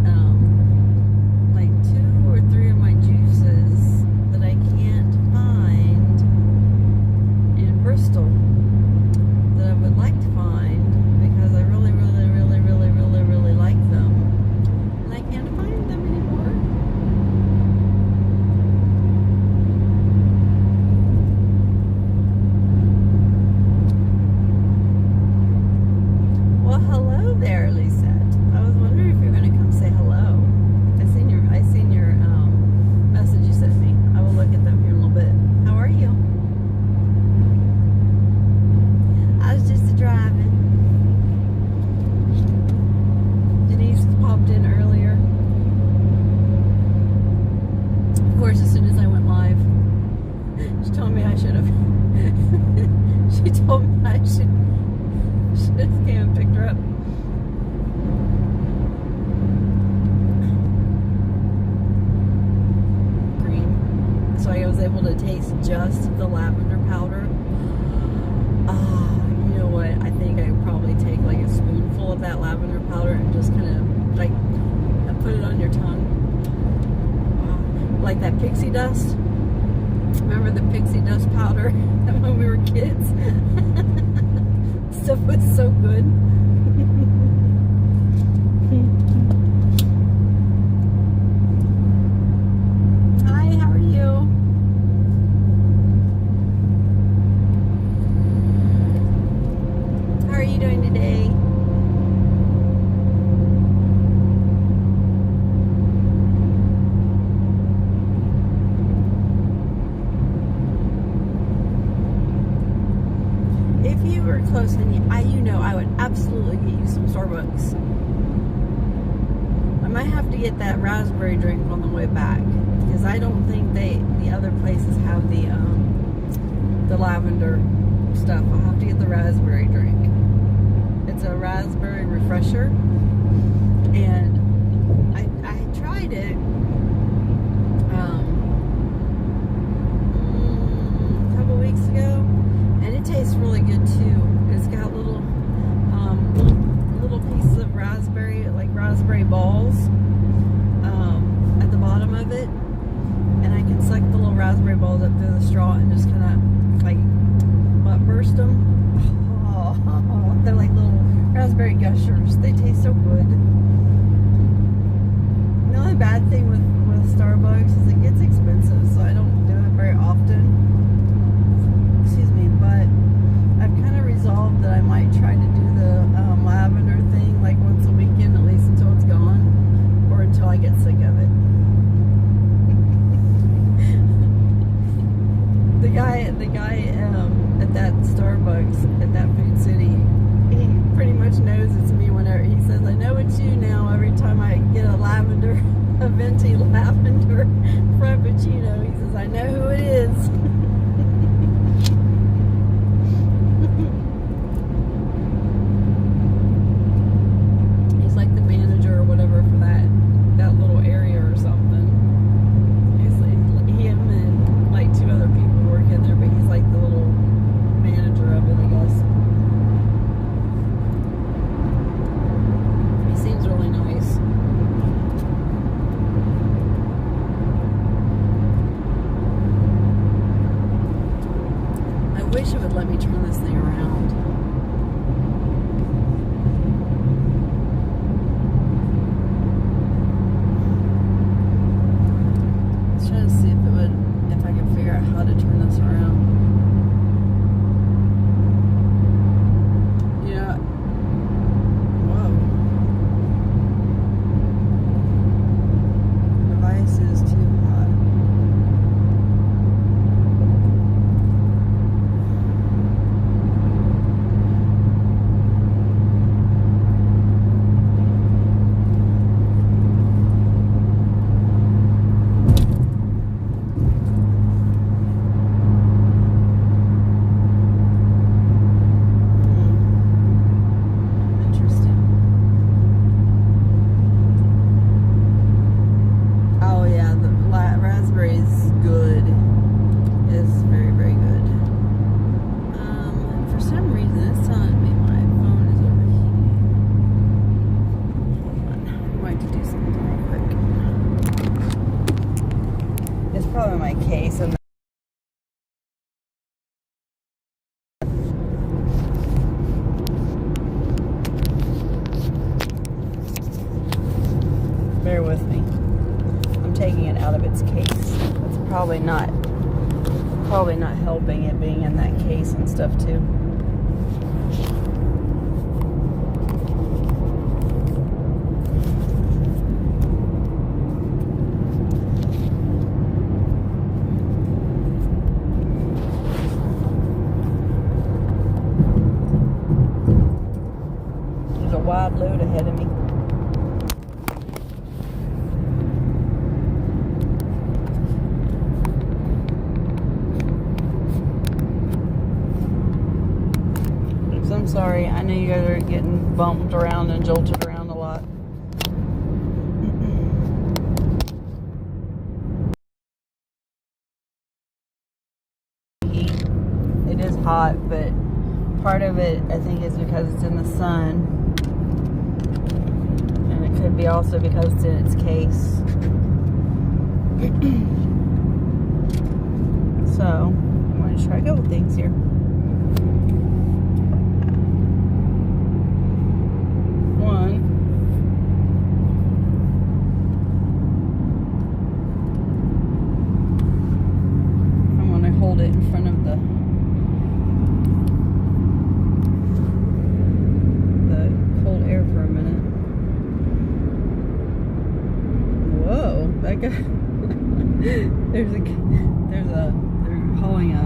like 2 or 3 of my juices that I can't find in Bristol that I would like to find because I really, really, really, really, really, really like them, and I can't find them anymore. Well, hello there, Lisette. I was wondering if you're going to come say hello. I seen your message you sent me. I will look at them here in a little bit. How are you? I was just driving. Denise popped in earlier. Of course, as soon as I went live, she told me I should have. She told me I should have came and picked her up. So I was able to taste just the lavender powder. You know what? I think I would probably take like a spoonful of that lavender powder and just kind of like put it on your tongue. Like that pixie dust. Remember the pixie dust powder when we were kids? Stuff was so good. Hi, how are you? How are you doing today? If you were close, and you know I would absolutely get you some Starbucks. I might have to get that raspberry drink on the way back because I don't think the other places have the lavender stuff. I'll have to get the raspberry drink. It's a raspberry refresher, and I tried it a couple weeks ago, and it tastes really good too. It's got little pieces of raspberry, like raspberry balls, at the bottom of it, and I can suck the little raspberry balls up through the straw and just kind of like butt burst them. Oh, they're like little raspberry gushers. They taste so good. The only bad thing with Starbucks is it gets expensive, so I don't do it very often. Excuse me, but I've kind of resolved that I might try to do the lavender thing like once a weekend, at least until it's gone, or until I get sick of it. The guy at that Starbucks Starbucks at that Food City, he pretty much knows it's me whenever he says, I know it's you now, every time I get a venti lavender frappuccino. He says, I know who it is. He's like the manager or whatever for that little area or something. Him and like 2 other people work in there, but he's like the little manager of it, I guess. He seems really nice. I wish it would let me turn this thing around. Let's try to see if I can figure out how to turn this around. Yeah. Whoa. Device is too hot. Probably my case and bear with me. I'm taking it out of its case. It's probably not helping it being in that case and stuff too. Wide load ahead of me. Oops, I'm sorry. I know you guys are getting bumped around and jolted around a lot. It is hot, but part of it I think is because it's in the sun. Could be also because it's in its case. So, I'm going to try a couple things here. One, I'm going to hold it in front of the cold air for a minute. Whoa, that guy. they're hauling a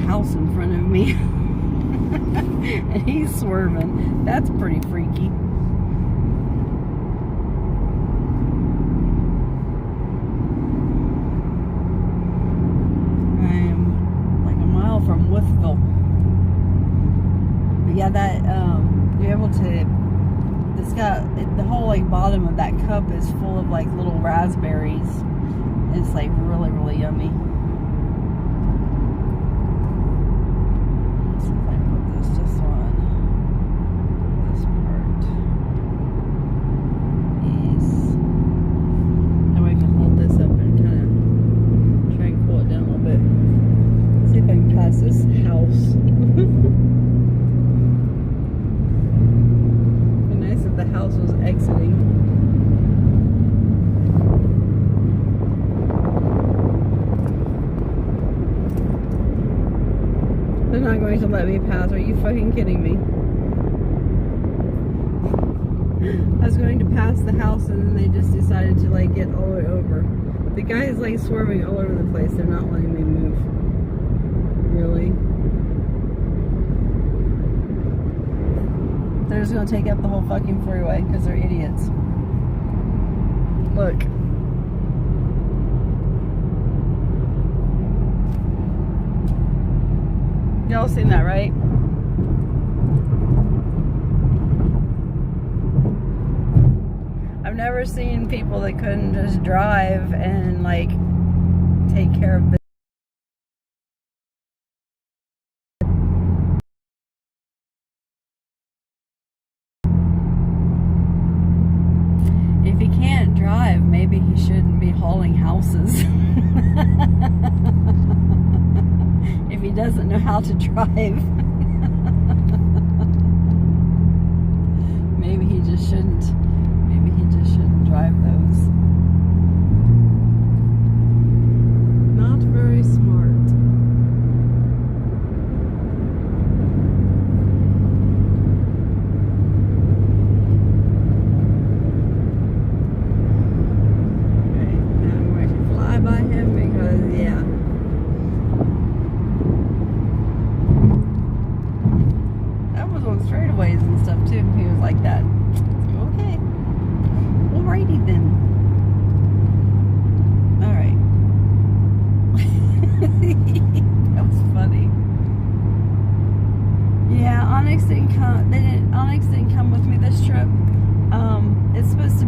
house in front of me. And he's swerving. That's pretty freaky. I am like a mile from Withville. But yeah, that you're able to. It's got the whole like bottom of that cup is full of like little raspberries. It's like really, really yummy. Let's see if I can put this just on this part. Yes. That way I can hold this up and kind of try and cool it down a little bit. Let's see if I can pass this house. The house was exiting. They're not going to let me pass. Are you fucking kidding me? I was going to pass the house and then they just decided to like get all the way over. The guy is like swerving all over the place. They're not letting me move. Really? They're just gonna take up the whole fucking freeway because they're idiots. Look. Y'all seen that, right? I've never seen people that couldn't just drive and like take care of business. If he can't drive, maybe he shouldn't be hauling houses. If he doesn't know how to drive, maybe he just shouldn't. Maybe he just shouldn't drive those. Not very smart. Okay, I'm going to fly by him because, yeah. That was on straightaways and stuff too. He was like that. Okay. Alrighty then. Alright. That was funny. Yeah, Onyx didn't come with me this trip. It's supposed to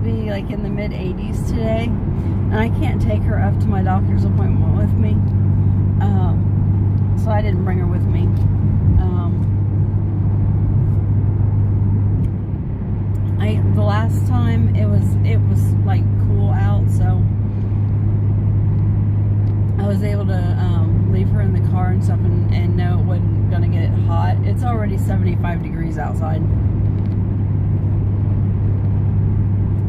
be like in the mid 80s today. And I can't take her up to my doctor's appointment with me. So I didn't bring her with me. The last time it was like cool out, so I was able to leave her in the car and stuff and know it wasn't gonna get hot. It's already 75 degrees outside.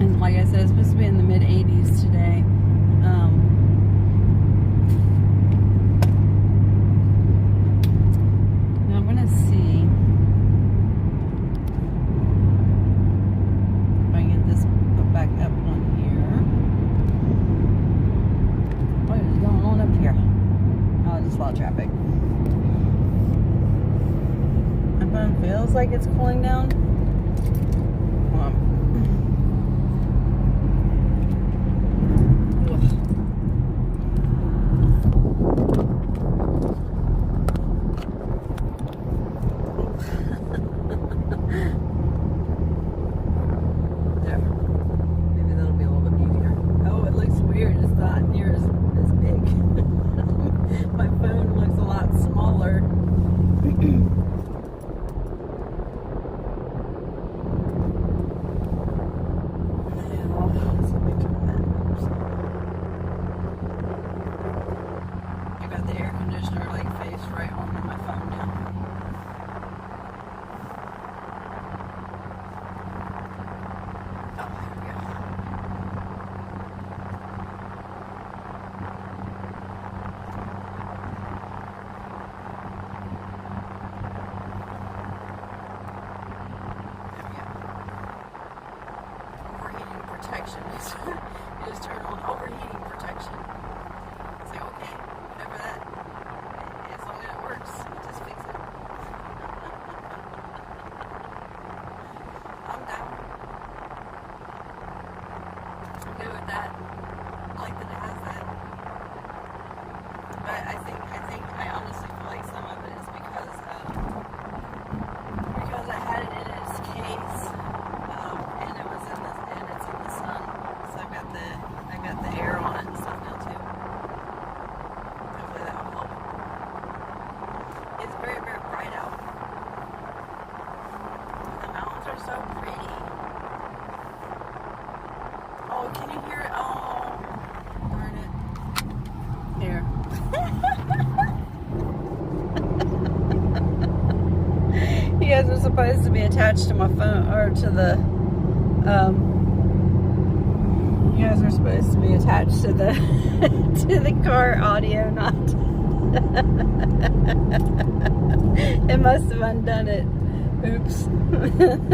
And like I said, it's supposed to be in the mid 80s today. Now I'm gonna see if I can get this put back up on here. What is going on up here? Oh, just a lot of traffic. My phone feels like it's cooling down. Protection. You just turn on overheating protection. It's like, okay, whatever that. As long as it works, just fix it. I'm down. I'm good with that. I like that it has that. But I honestly feel like some of it is because I had it in its case. I've got the air on it and stuff now too. Hopefully that will help. It's very, very bright out. The mountains are so pretty. Oh, can you hear it? Oh, darn it. Here. You guys are supposed to be attached to my phone, or to the, you guys are supposed to be attached to the to the car audio, not it must have undone it. Oops.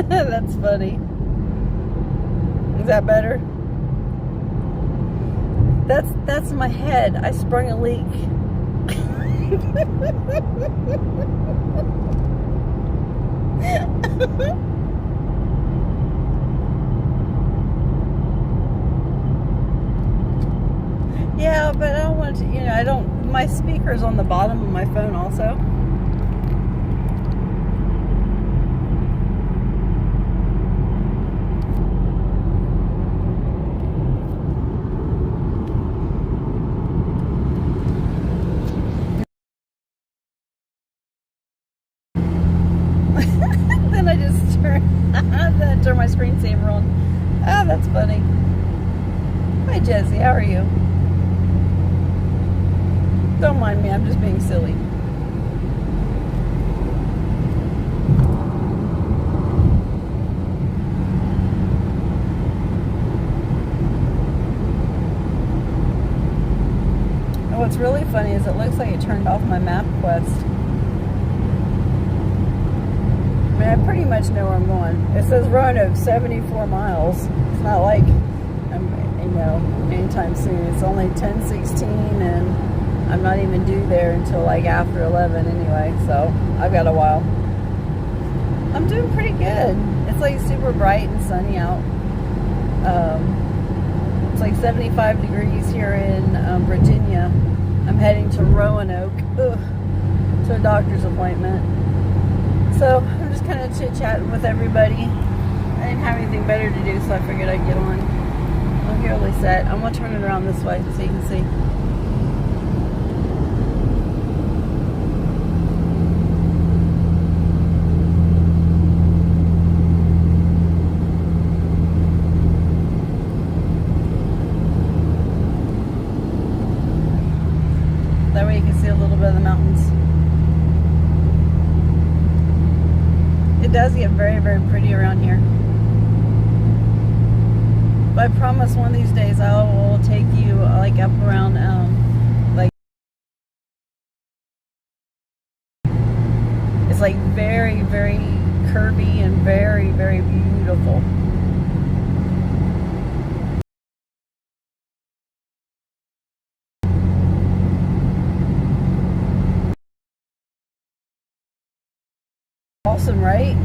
That's funny. Is that better? That's my head. I sprung a leak. Yeah, but I don't want to, I don't, my speaker's on the bottom of my phone also. Then I just turn my screensaver on. Ah, that's funny. Hi, Jesse. How are you? Don't mind me. I'm just being silly. And what's really funny is it looks like it turned off my MapQuest. I mean, I pretty much know where I'm going. It says Roanoke, 74 miles. It's not like I'm, anytime soon. It's only 10:16, and I'm not even due there until like after 11 anyway. So I've got a while. I'm doing pretty good. It's like super bright and sunny out. It's like 75 degrees here in Virginia. I'm heading to Roanoke to a doctor's appointment. So I'm just kind of chit-chatting with everybody. I didn't have anything better to do, so I figured I'd get on. I'm nearly set. I'm going to turn it around this way so you can see. That way you can see a little bit of the mountains. It does get very, very pretty around here. But I promise one of these days I will take you like up around like it's like very, very curvy and very, very beautiful. Awesome, right?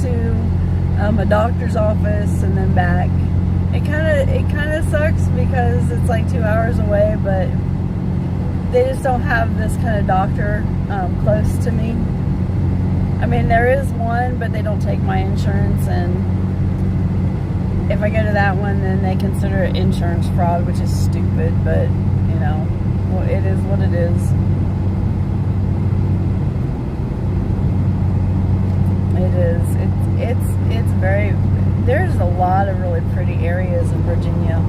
To a doctor's office and then back. It kind of sucks because it's like 2 hours away, but they just don't have this kind of doctor close to me. I mean, there is one, but they don't take my insurance, and if I go to that one, then they consider it insurance fraud, which is stupid, but well, it is what it is. It is. It's very, there's a lot of really pretty areas in Virginia.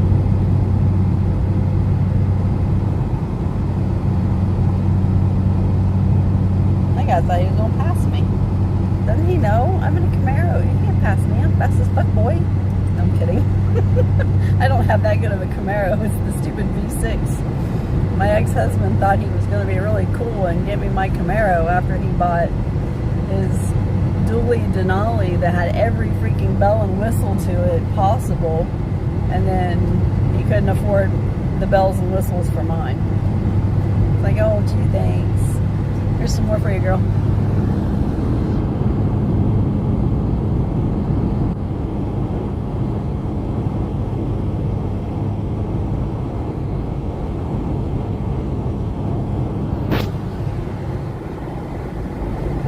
I thought he was going to pass me. Doesn't he know? I'm in a Camaro. You can't pass me. I'm fast as fuck, boy. No, I'm kidding. I don't have that good of a Camaro. It's the stupid V6. My ex-husband thought he was going to be really cool and get me my Camaro after he bought his Dually Denali that had every freaking bell and whistle to it possible, and then he couldn't afford the bells and whistles for mine. It's like, oh, gee, thanks. Here's some more for you, girl.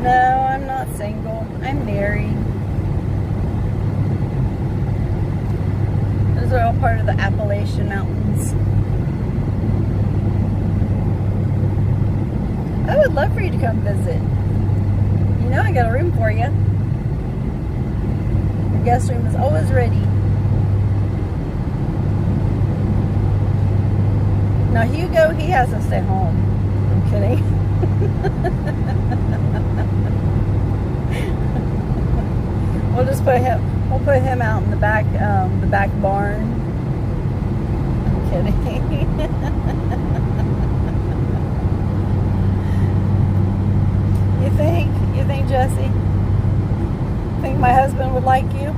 No, I'm not single. I'm married. Those are all part of the Appalachian Mountains. I would love for you to come visit. You know I got a room for you. The guest room is always ready. Now Hugo, he has to stay home. I'm kidding. We'll put him out in the back barn. I'm kidding. You think, Jesse? Think my husband would like you?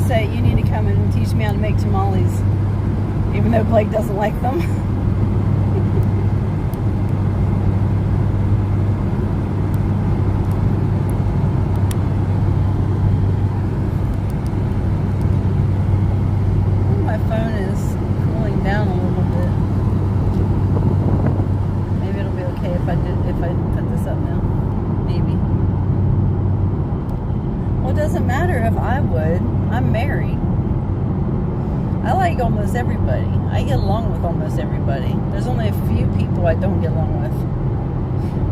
say, you need to come in and teach me how to make tamales, even though Blake doesn't like them. My phone is cooling down a little bit. Maybe it'll be okay if I put this up now. Maybe. Well, it doesn't matter if I would. I'm married. I like almost everybody. I get along with almost everybody. There's only a few people I don't get along with.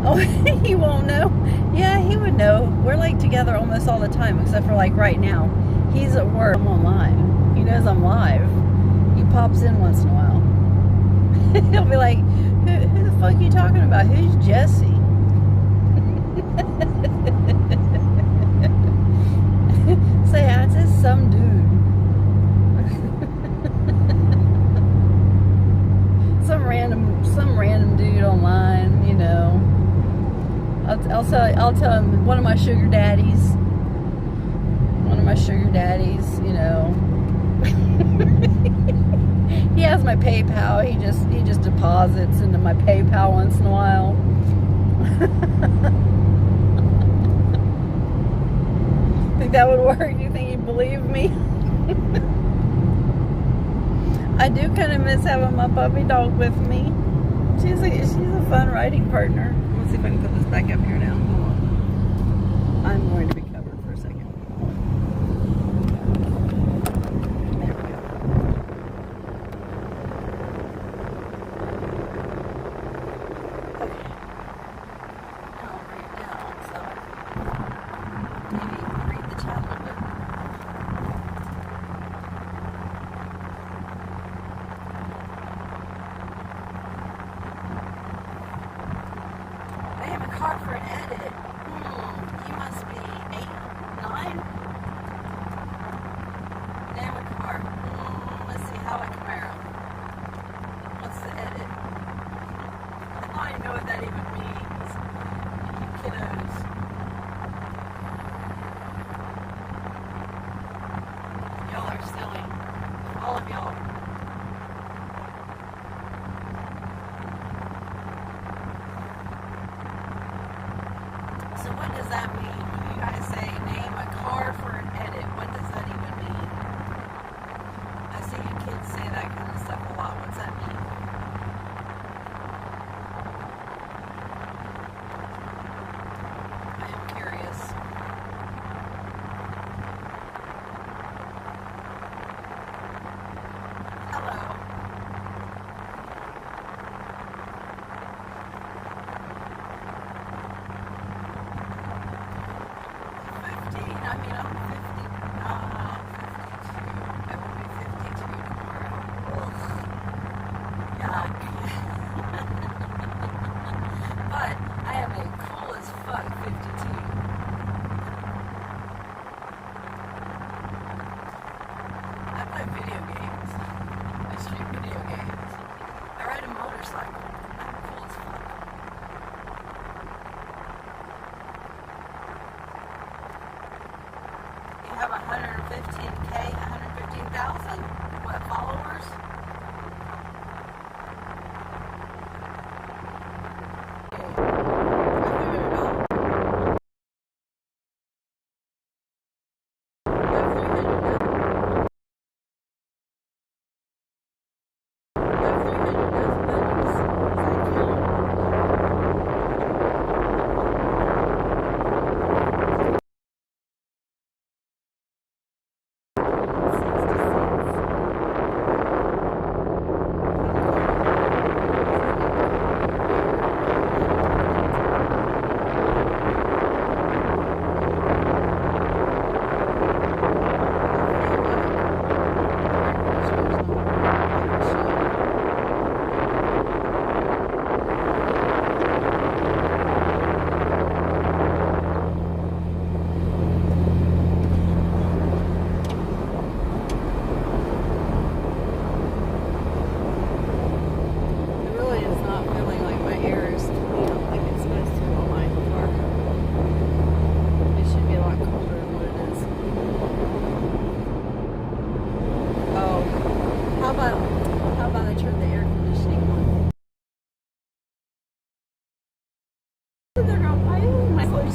Oh, he won't know? Yeah, he would know. We're like together almost all the time, except for like right now. He's at work. I'm online. He knows I'm live. He pops in once in a while. He'll be like, who the fuck are you talking about? Who's Jesse? Say, it's just some dude. some random dude online, you know. I'll tell him one of my sugar daddies. You know. He has my PayPal. He just deposits into my PayPal once in a while. Think that would work? You think he'd believe me? I do kind of miss having my puppy dog with me. She's a fun riding partner. Let's see if I can put this back up here now. Hold on. I'm going to be covered for a second. There we go. Okay. Now I'll bring it down so maybe read the chat a little bit. Car for an edit. You must be 8, 9? Name a car. Let's see, how I Camaro. What's the edit? I don't even know what that even means. You kiddos. Y'all are silly. All of y'all. So what does that mean? When you guys say name a car for an edit, what does that even mean? I see you kids say that kind of stuff a lot. What's that mean? I am curious. Hello. I mean, I'm 50. No, 52. I will be 52 tomorrow. Ugh. Yuck. But I am a cool as fuck 52. I play video games. I stream video games. I ride a motorcycle. I'm cool as fuck. Have 115K, 115,000 what followers?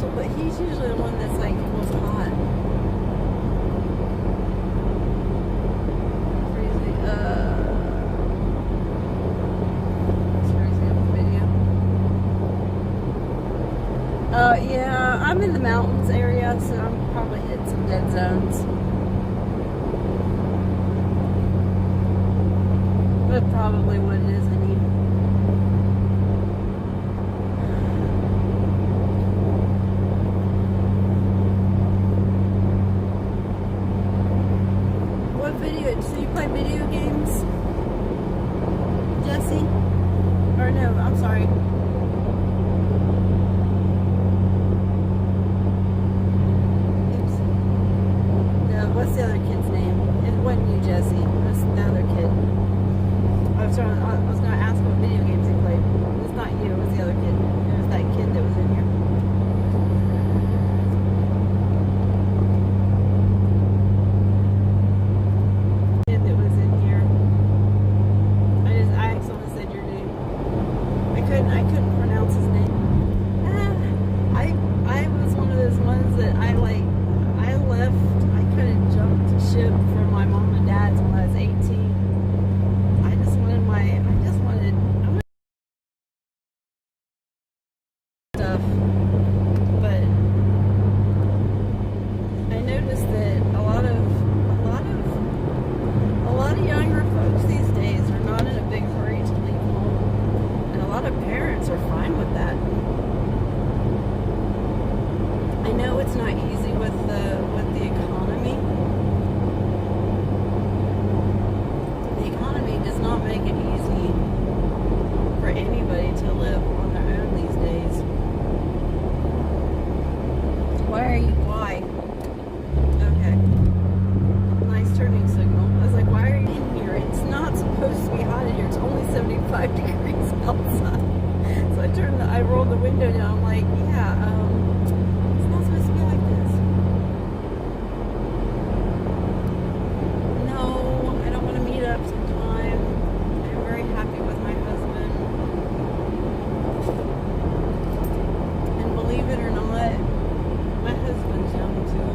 So, but he's usually the one that's like most hot. Crazy. It's crazy on the video. Yeah, I'm in the mountains area, so I'm probably hitting some dead zones. But probably what it is I need. What video? So you play video games? Jesse? Or no, I'm sorry. Oops. No, what's the other kid's name? It wasn't you, Jesse. It was the other kid. I was going to ask what video games he played. It's not you, it was the other kid. It was that kid that was in here. Kid that was in here. I accidentally said your name. I couldn't pronounce his name. I was one of those ones that I left, I kind of jumped ship from my mom and dad's when I was 18. I wanted stuff, but I noticed that a lot of younger folks these days are not in a big hurry to leave home, and a lot of parents are fine with that. I know it's not easy with the economy. The economy does not make it easy for anybody to live on their own these days. Why? Okay. Nice turning signal. I was like, why are you in here? It's not supposed to be hot in here. It's only 75 degrees outside. So I rolled the window down. I'm like, yeah, it's not supposed to be like this. No, I don't want to meet up sometime. I'm very happy with my husband. And believe it or not, my husband's young too.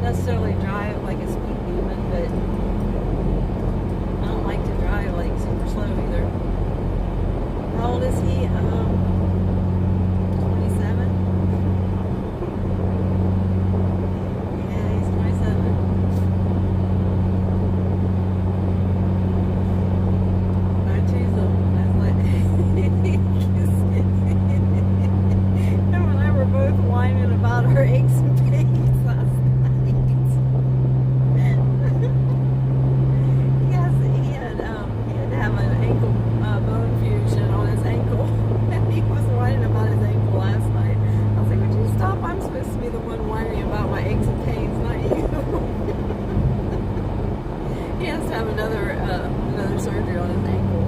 Necessarily drive like a speed demon, but I don't like to drive like super slow either. How old is he? 27? Yeah, he's 27. I choose him. I was like, him and I were both whining about our aches and pains last night. Another surgery on his ankle.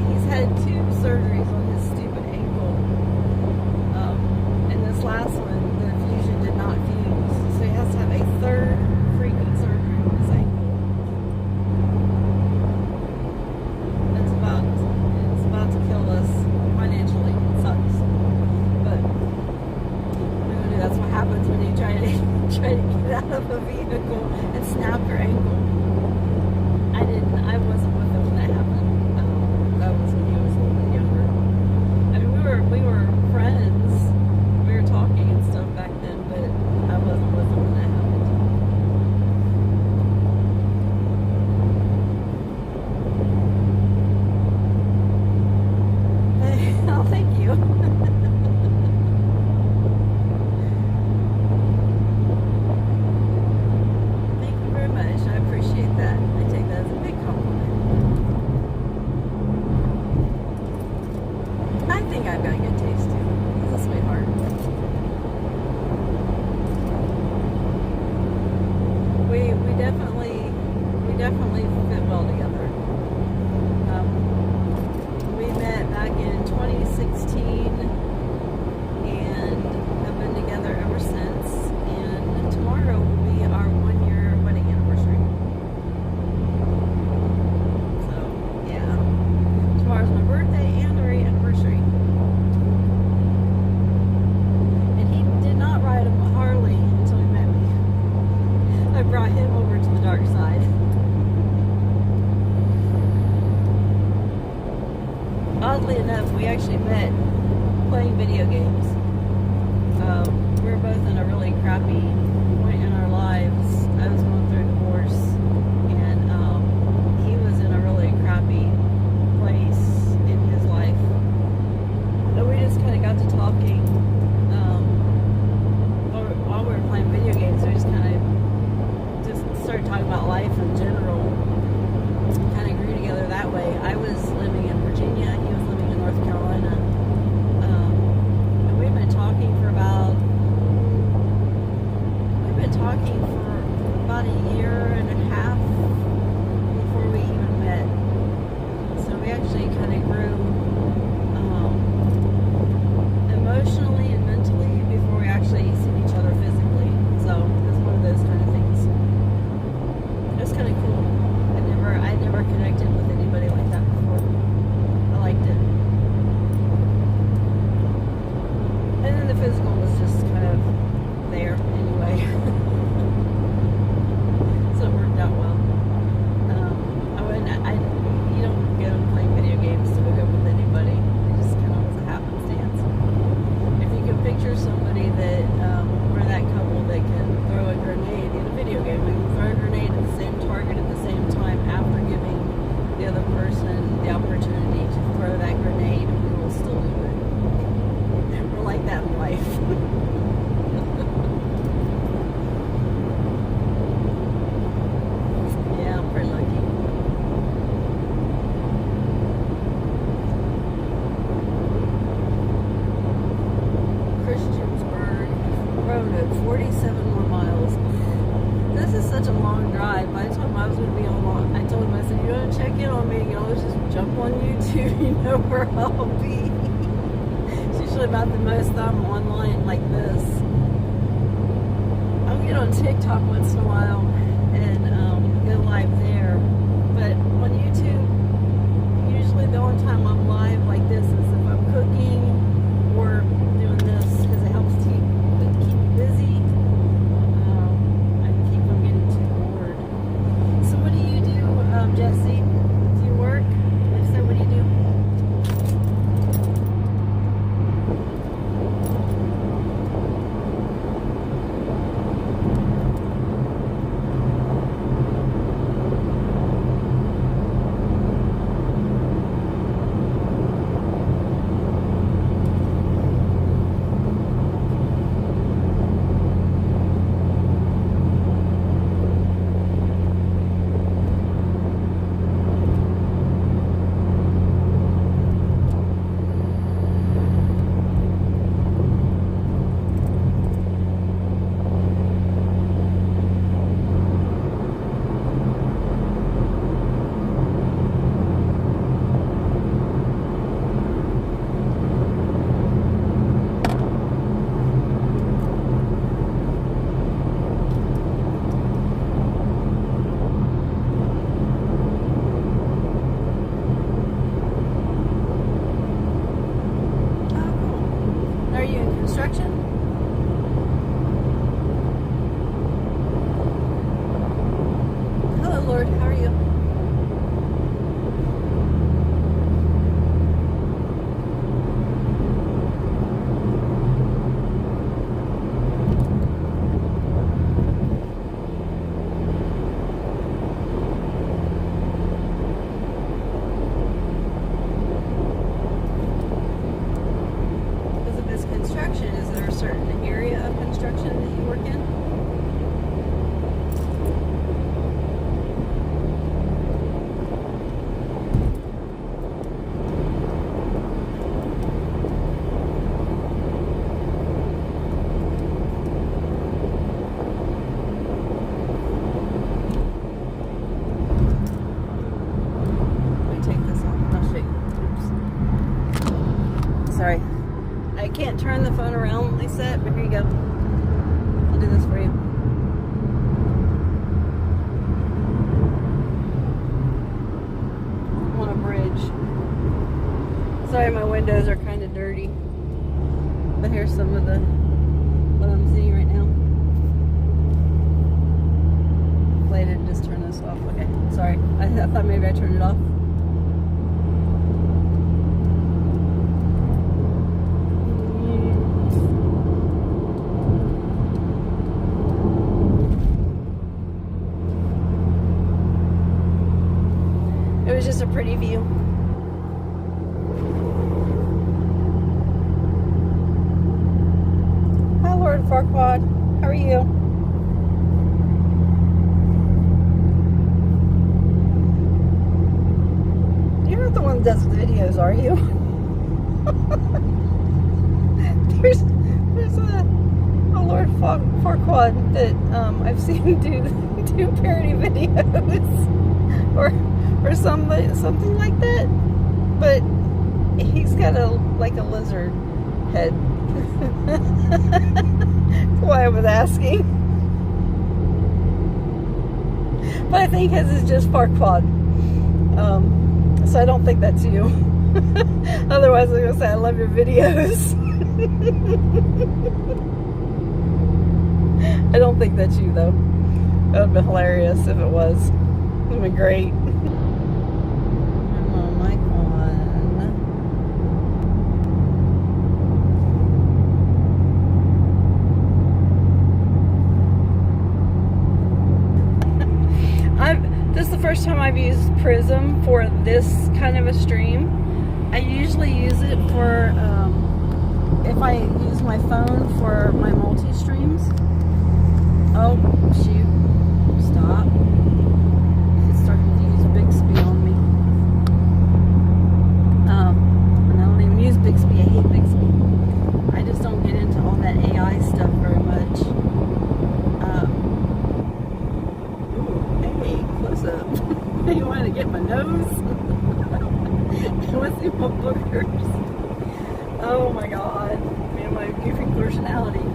He's had 2 surgeries on his stupid ankle. And this last one, the fusion did not fuse. So he has to have a 3rd freaking surgery on his ankle. It's about to kill us financially. It sucks. But that's what happens when you try to get out of a vehicle and snap your ankle. I wasn't with him when that happened. That was when he was a little bit younger. I mean, we were friends. We were talking and stuff back then, but I wasn't with him when that happened. Oh, thank you. definitely fit well together. We met back in 2016 and have been together ever since. And tomorrow will be our 1-year wedding anniversary. So yeah, tomorrow's my birthday and our anniversary. And he did not ride a Harley until he met me. I brought him over to the dark side. Oddly enough, we actually met playing video games. We were both in a really crappy point in our lives. I was going through a divorce, and he was in a really crappy place in his life. And we just kind of got to talking while we were playing video games. We just kind of started talking about life in general. Kind of grew together that way. I was living in Virginia. He was living in North Carolina. And we've been talking for about a year and a half before we even met. So we actually kind of grew emotionally and mentally before we actually seen each other physically. So it's one of those kind of things. It's kind of cool. I never connected with anybody like that before. I liked it. And then the physical was just kind of there anyway. So it worked out well. You don't go playing video games to hook up with anybody. It just kind of was a happenstance. If you can picture somebody that, or that couple that can throw a grenade in a video game, we can throw a grenade at the same target at the same time after giving the other person the opportunity to throw that grenade, we will still do it. We're like that in life. Yeah, I'm pretty lucky. Christiansburg Road at 47 more miles. This is such a long drive. By the time I was going to be on long, I told him, I said, you want to check in on me? You can always just jump on YouTube. You know where I'll be. It's usually about the most I'm online like this. I'll get on TikTok once in a while and go live there. But on YouTube, usually the only time I'm live like this is if I'm cooking or doing this because it helps keep me busy. I keep from getting too bored. So what do you do, Jesse? Do you work? If so, what do you do? turn the phone around, Lisa? But here you go. I'll do this for you. I'm on a bridge. Sorry, my windows are kind of dirty. But here's some of what I'm seeing right now. I didn't just turn this off. Okay, sorry. I thought maybe I turned it off. It was just a pretty view. Hi, Lord Farquaad. How are you? You're not the one that does videos, are you? there's a Lord Farquaad that I've seen do parody videos or something like that, but he's got a lizard head. That's why I was asking. But I think his is just Farquaad. So I don't think that's you. Otherwise, I'm gonna say I love your videos. I don't think that's you though. That would have been hilarious if it was. It would have been great. Mic on. This is the first time I've used Prism for this kind of a stream. I usually use it for if I use my phone for my multi-streams. Oh, shoot. Stop. It's starting to use Bixby on me. And I don't even use Bixby. I hate Bixby. I just don't get into all that AI stuff very much. Hey, close up. You want to get my nose? You want to see my boogers? Oh my god. Man, my goofy personality.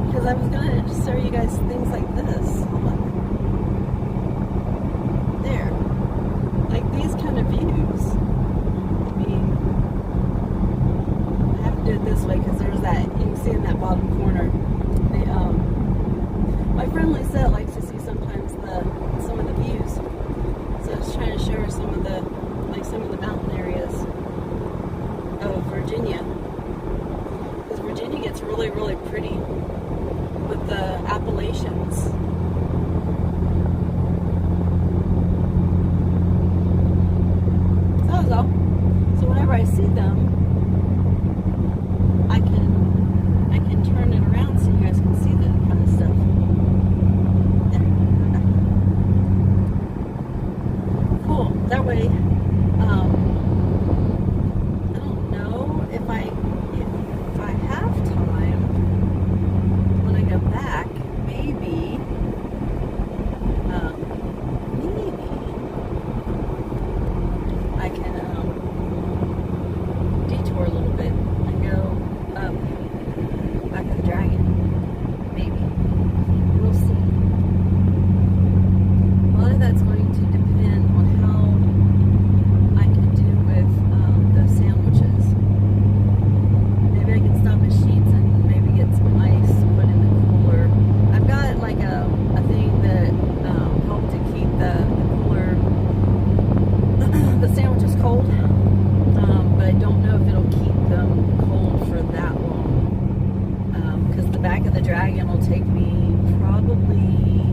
Because I was going to just show you guys things like this. Hold on. There. Like these kind of views. I mean, I have to do it this way because there's that, you can see in that bottom corner. My friend Lisa likes to see sometimes some of the views. So I was trying to show her some of the mountain areas of Virginia. Because Virginia gets really, really pretty with the Appalachians. So that's all. So whenever I see them, I can turn it around so you guys can see that kind of stuff. Cool. That way, I don't know if I have time when I go back, maybe I can detour a little bit and go up back to the Dragon. Maybe. We'll see. A lot of that's going to depend on how I can do with those sandwiches. Maybe I can stop at Sheets and maybe get some ice put in the cooler. I've got like a thing that helped to keep the cooler, the sandwiches cold. But I don't know if it'll keep them cold for that long. Because the back of the Dragon will take me probably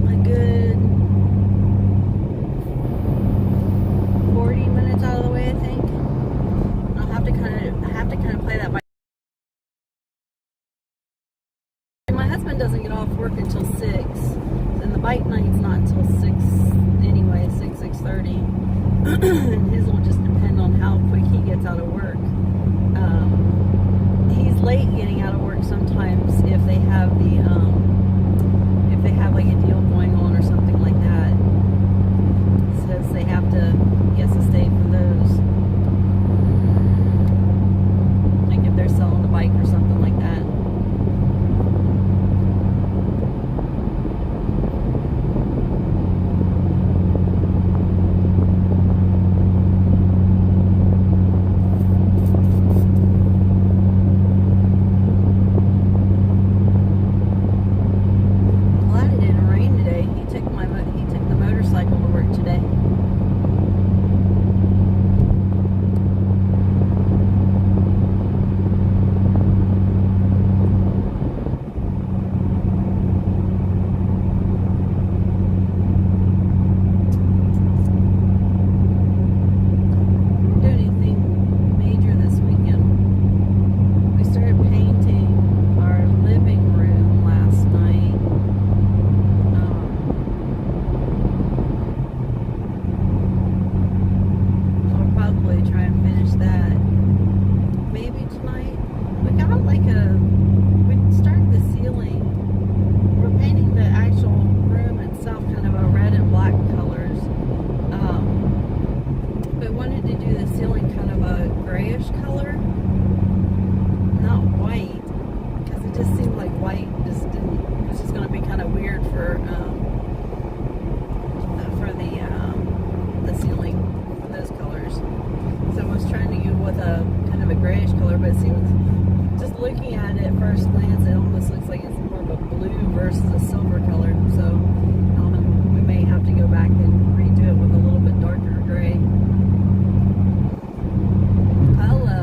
a good 40 minutes out of the way, I think. I have to kind of play that by. My husband doesn't get off work until 6, and the bike night's not until 6 anyway, 6:30. And his will just depend on how quick he gets out of work. He's late getting out of work sometimes if they have like a deal going on or something like that. Says he has to stay for those. for the ceiling for those colors. So I was trying to go with a kind of a grayish color, but it seems, just looking at it at first glance, it almost looks like it's more of a blue versus a silver color. So we may have to go back and redo it with a little bit darker gray. Hello.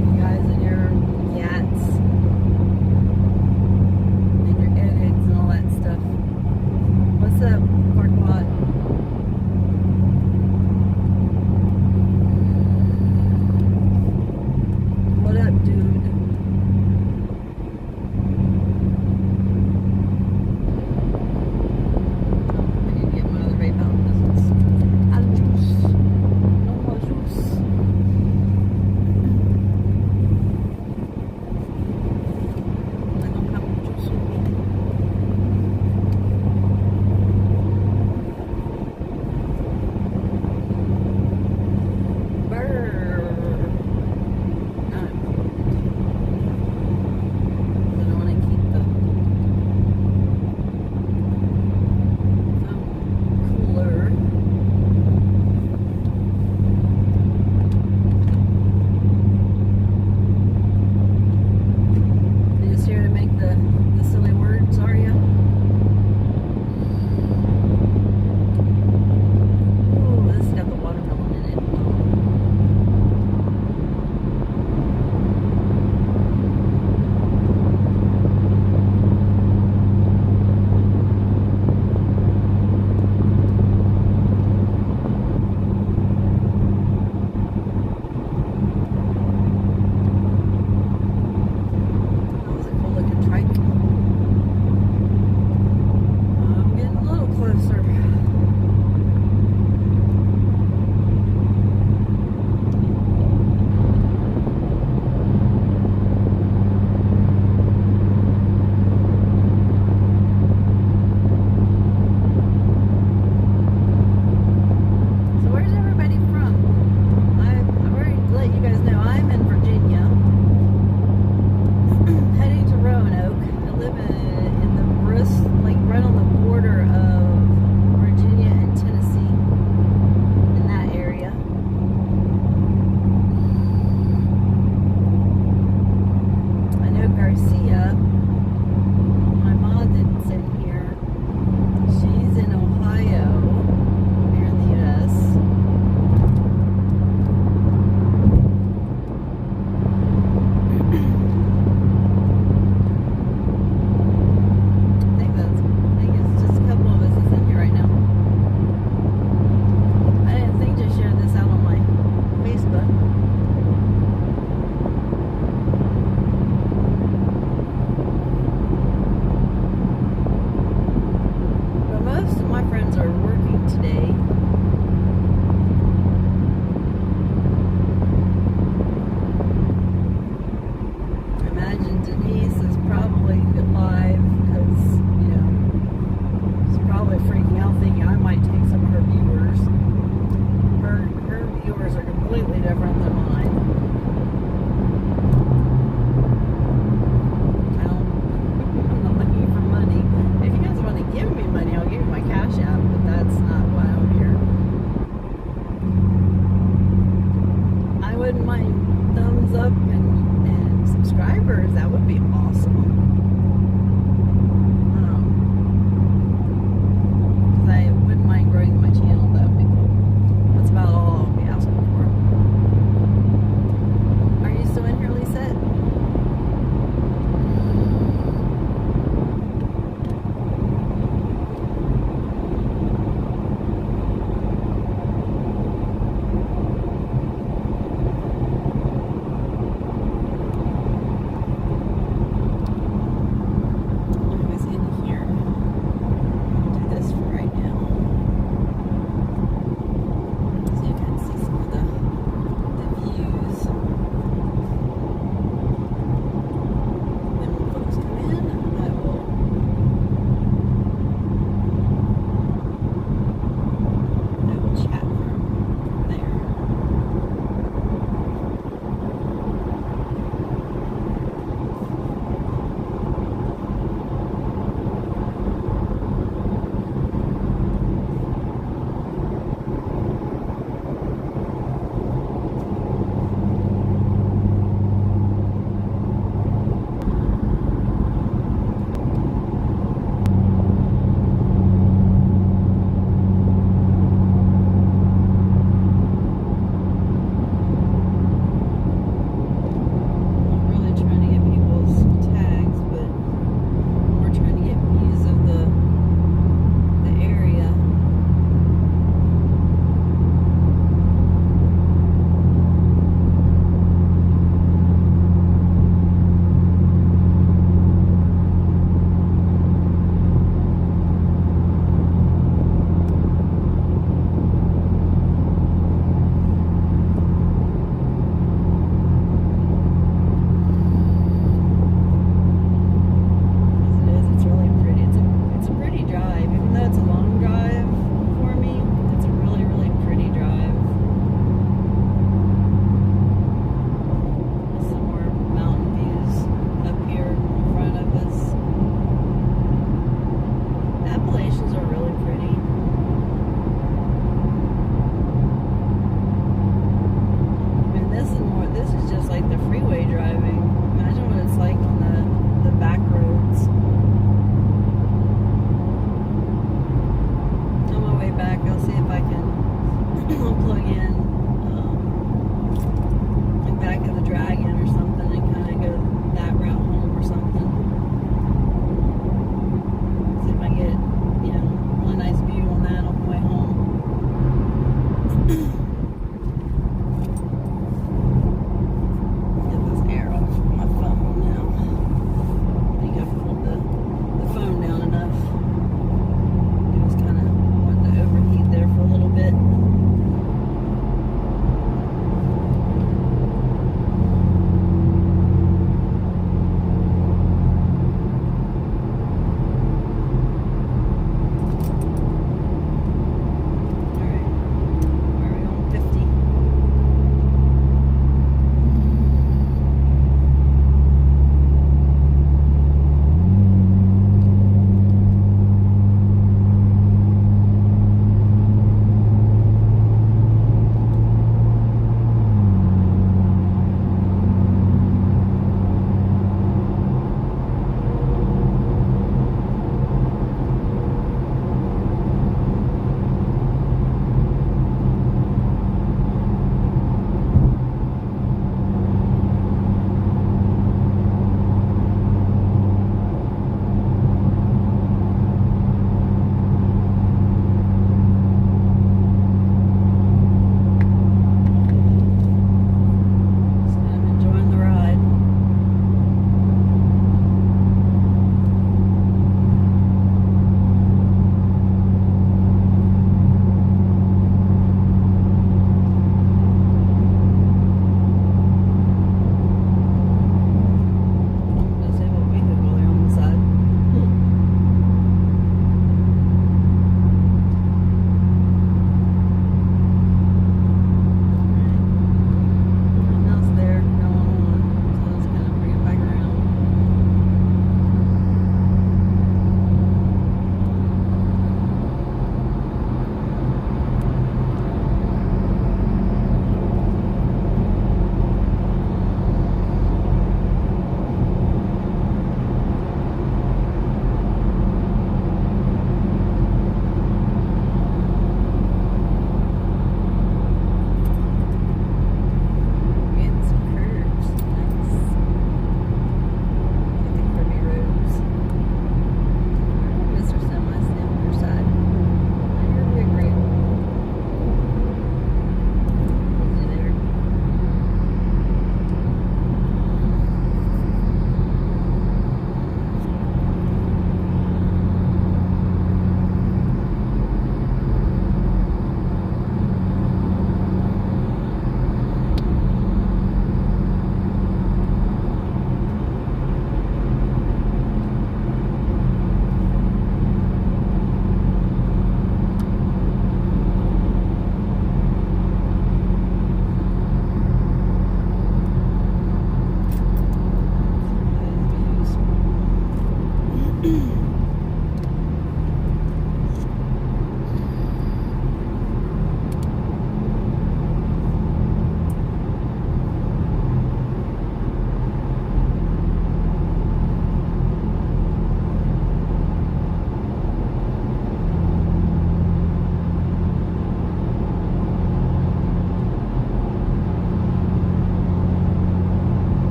You guys and your cats and your edits and all that stuff. What's up, Parkwat? What up, dude? I need to get my other vape out. This one's out of juice. No more juice. I don't have juice with me.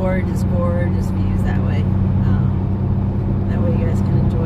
gorgeous, gorgeous views that way. That way you guys can enjoy